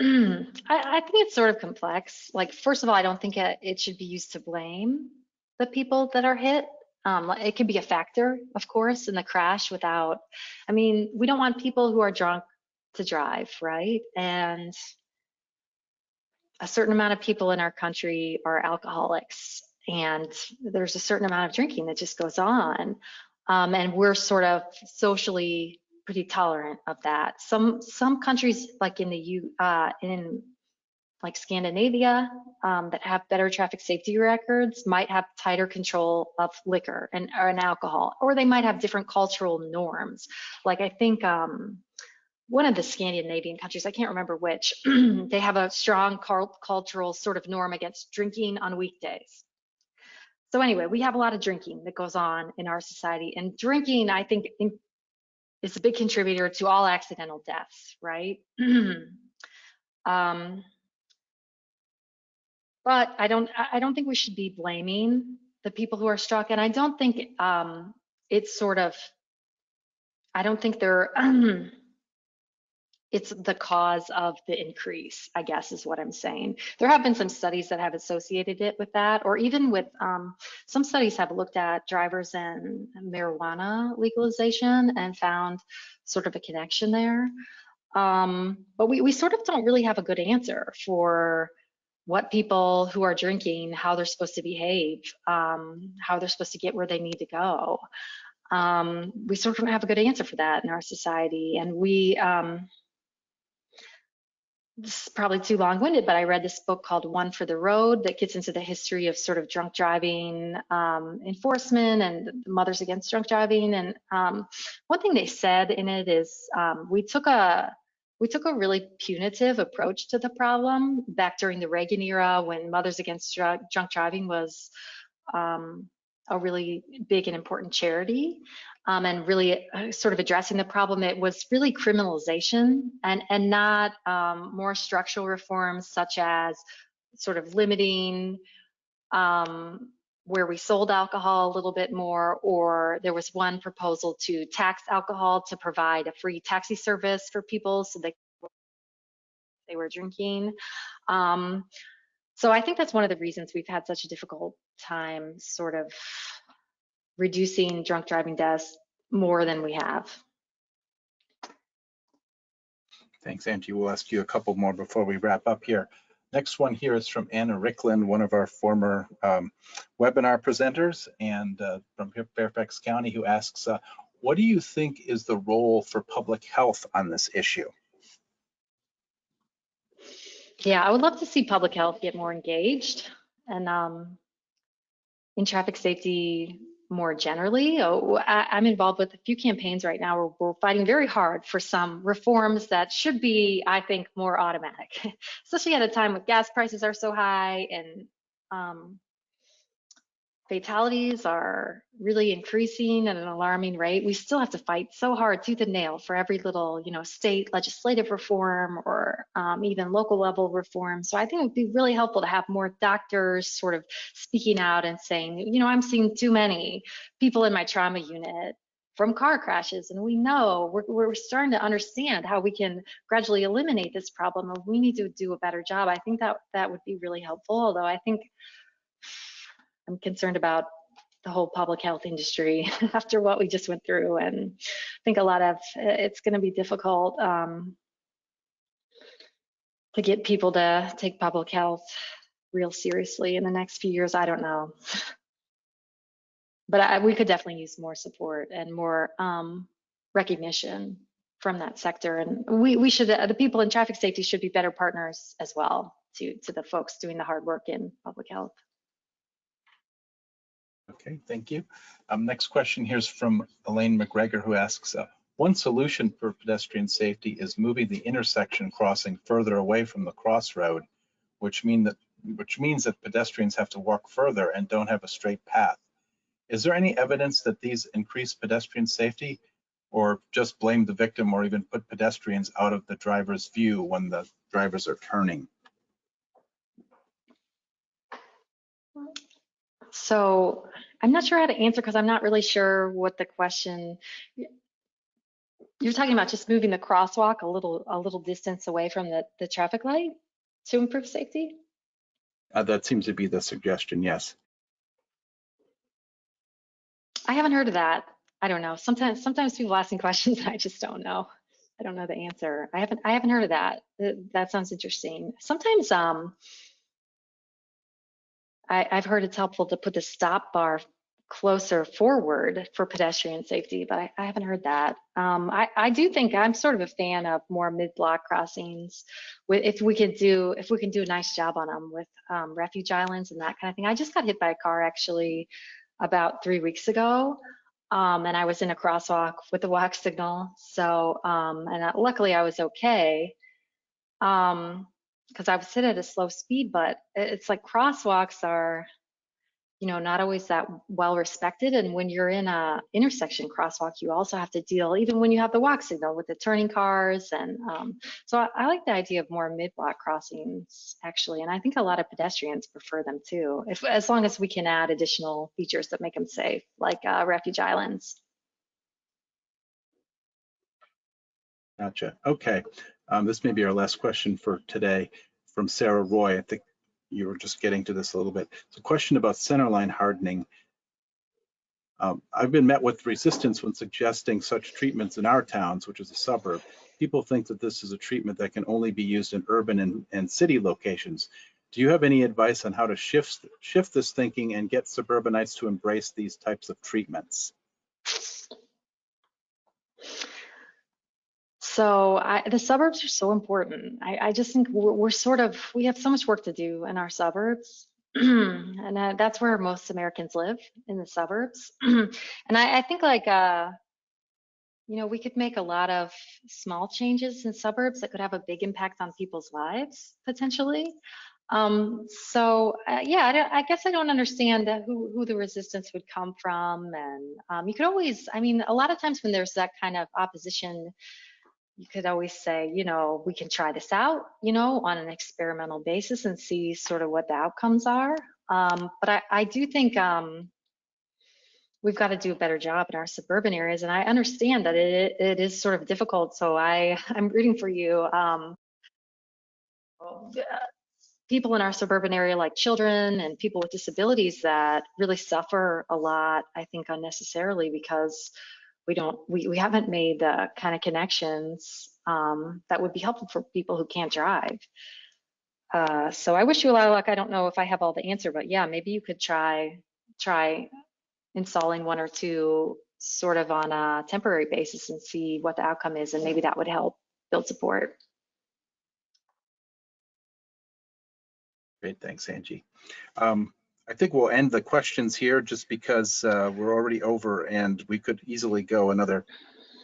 I think it's sort of complex. Like, first of all, I don't think it should be used to blame the people that are hit. It could be a factor, of course, in the crash without, I mean, we don't want people who are drunk to drive, right? And a certain amount of people in our country are alcoholics, and there's a certain amount of drinking that just goes on. And we're sort of socially pretty tolerant of that. Some countries, like in like Scandinavia, that have better traffic safety records, might have tighter control of liquor and alcohol, or they might have different cultural norms. Like I think one of the Scandinavian countries, I can't remember which, they have a strong cultural sort of norm against drinking on weekdays. So anyway, we have a lot of drinking that goes on in our society, and drinking, I think, is a big contributor to all accidental deaths, right? But I don't think we should be blaming the people who are struck, and I don't think it's sort of, I don't think they're it's the cause of the increase, I guess is what I'm saying. There have been some studies that have associated it with that, or even with some studies have looked at drivers and marijuana legalization and found sort of a connection there. But we sort of don't really have a good answer for what people who are drinking, how they're supposed to behave, how they're supposed to get where they need to go. We sort of don't have a good answer for that in our society. And we, this is probably too long-winded, but I read this book called One for the Road that gets into the history of sort of drunk driving enforcement and Mothers Against Drunk Driving. And one thing they said in it is we took a really punitive approach to the problem back during the Reagan era when Mothers Against Drunk Driving was a really big and important charity, and really sort of addressing the problem. It was really criminalization and not more structural reforms such as sort of limiting where we sold alcohol a little bit more, or there was one proposal to tax alcohol to provide a free taxi service for people so they were drinking. So I think that's one of the reasons we've had such a difficult time sort of reducing drunk driving deaths more than we have. Thanks, Angie. We'll ask you a couple more before we wrap up here. Next one here is from Anna Ricklin, one of our former webinar presenters and from Fairfax County, who asks, what do you think is the role for public health on this issue? Yeah, I would love to see public health get more engaged and in traffic safety more generally. I'm involved with a few campaigns right now where we're fighting very hard for some reforms that should be, I think, more automatic, especially at a time when gas prices are so high and fatalities are really increasing at an alarming rate. We still have to fight so hard tooth and nail for every little, state legislative reform or even local level reform. So I think it would be really helpful to have more doctors sort of speaking out and saying, I'm seeing too many people in my trauma unit from car crashes, and we know we're starting to understand how we can gradually eliminate this problem, and we need to do a better job. I think that would be really helpful, although I think I'm concerned about the whole public health industry after what we just went through, and I think it's going to be difficult to get people to take public health real seriously in the next few years. I don't know, but we could definitely use more support and more recognition from that sector, and we should, the people in traffic safety should be better partners as well to the folks doing the hard work in public health. Okay, thank you. Next question here is from Elaine McGregor, who asks, one solution for pedestrian safety is moving the intersection crossing further away from the crossroad, which means that pedestrians have to walk further and don't have a straight path. Is there any evidence that these increase pedestrian safety, or just blame the victim or even put pedestrians out of the driver's view when the drivers are turning? So I'm not sure how to answer because I'm not really sure what the question. You're talking about just moving the crosswalk a little distance away from the traffic light to improve safety? That seems to be the suggestion, yes. I haven't heard of that. I don't know. Sometimes people ask me questions and I just don't know. I don't know the answer. I haven't heard of that. That sounds interesting. Sometimes I've heard it's helpful to put the stop bar closer forward for pedestrian safety, but I haven't heard that. I do think I'm sort of a fan of more mid-block crossings. If we can do a nice job on them with refuge islands and that kind of thing. I just got hit by a car actually about 3 weeks ago, and I was in a crosswalk with a walk signal. So luckily I was okay. Because I was hit at a slow speed, but it's like crosswalks are, not always that well respected. And when you're in a intersection crosswalk, you also have to deal, even when you have the walk signal, with the turning cars. And so I like the idea of more mid-block crossings, actually. And I think a lot of pedestrians prefer them too, as long as we can add additional features that make them safe, like refuge islands. Gotcha. Okay. This may be our last question for today from Sarah Roy. I think you were just getting to this a little bit. It's a question about centerline hardening. I've been met with resistance when suggesting such treatments in our towns, which is a suburb. People think that this is a treatment that can only be used in urban and city locations. Do you have any advice on how to shift this thinking and get suburbanites to embrace these types of treatments? So the suburbs are so important. I just think we have so much work to do in our suburbs. And that's where most Americans live, in the suburbs. And I think we could make a lot of small changes in suburbs that could have a big impact on people's lives, potentially. I guess I don't understand who the resistance would come from. And you could always, a lot of times when there's that kind of opposition, you could always say, we can try this out, on an experimental basis and see sort of what the outcomes are. But I do think we've got to do a better job in our suburban areas. And I understand that it is sort of difficult. So I'm rooting for you. People in our suburban area, like children and people with disabilities, that really suffer a lot, I think, unnecessarily, because we haven't made the kind of connections that would be helpful for people who can't drive. So I wish you a lot of luck. I don't know if I have all the answer, but yeah, maybe you could try installing one or two sort of on a temporary basis and see what the outcome is, and maybe that would help build support. Great, thanks, Angie. I think we'll end the questions here just because we're already over and we could easily go another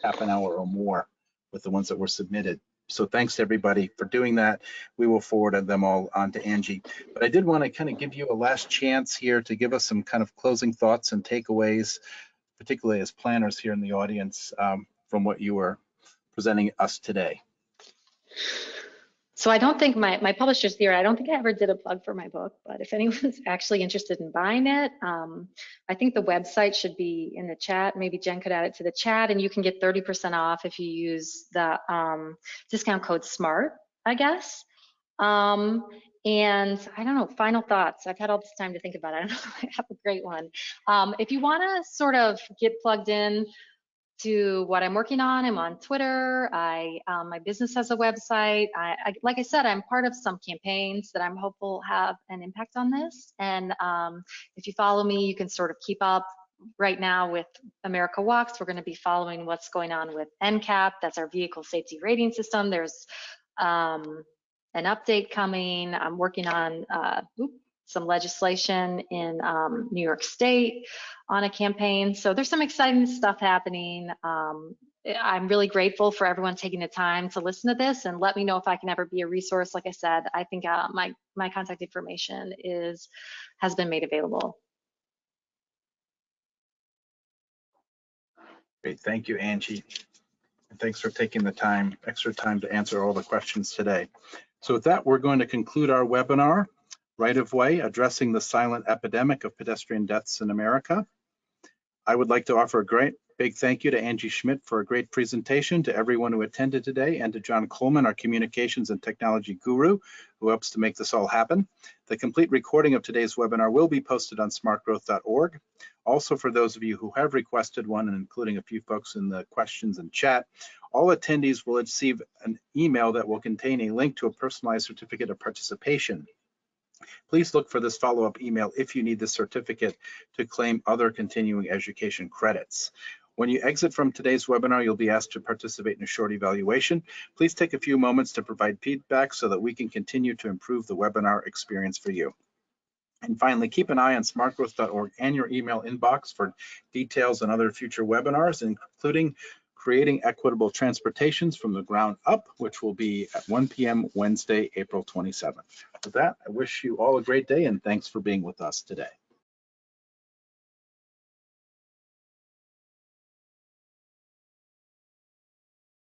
half an hour or more with the ones that were submitted. So thanks to everybody for doing that. We will forward them all on to Angie. But I did want to kind of give you a last chance here to give us some kind of closing thoughts and takeaways, particularly as planners here in the audience, from what you were presenting us today. So I don't think my publisher's here. I don't think I ever did a plug for my book, but if anyone's actually interested in buying it, I think the website should be in the chat. Maybe Jen could add it to the chat, and you can get 30% off if you use the discount code SMART, I guess. And I don't know, final thoughts. I've had all this time to think about it. I don't know, I have a great one. If you want to sort of get plugged in to what I'm working on, I'm on Twitter. My business has a website. Like I said, I'm part of some campaigns that I'm hopeful have an impact on this. And if you follow me, you can sort of keep up. Right now with America Walks, we're going to be following what's going on with NCAP. That's our vehicle safety rating system. There's an update coming. I'm working on some legislation in New York State on a campaign. So there's some exciting stuff happening. I'm really grateful for everyone taking the time to listen to this, and let me know if I can ever be a resource. Like I said, I think my contact information has been made available. Great, thank you, Angie. And thanks for taking the extra time to answer all the questions today. So with that, we're going to conclude our webinar, Right of Way, Addressing the Silent Epidemic of Pedestrian Deaths in America. I would like to offer a Big thank you to Angie Schmitt for a great presentation, to everyone who attended today, and to John Coleman, our communications and technology guru, who helps to make this all happen. The complete recording of today's webinar will be posted on smartgrowth.org. Also, for those of you who have requested one, and including a few folks in the questions and chat, all attendees will receive an email that will contain a link to a personalized certificate of participation. Please look for this follow-up email if you need the certificate to claim other continuing education credits. When you exit from today's webinar, you'll be asked to participate in a short evaluation. Please take a few moments to provide feedback so that we can continue to improve the webinar experience for you. And finally, keep an eye on smartgrowth.org and your email inbox for details on other future webinars, including creating equitable transportations from the ground up, which will be at 1 p.m. Wednesday, April 27th. With that, I wish you all a great day and thanks for being with us today.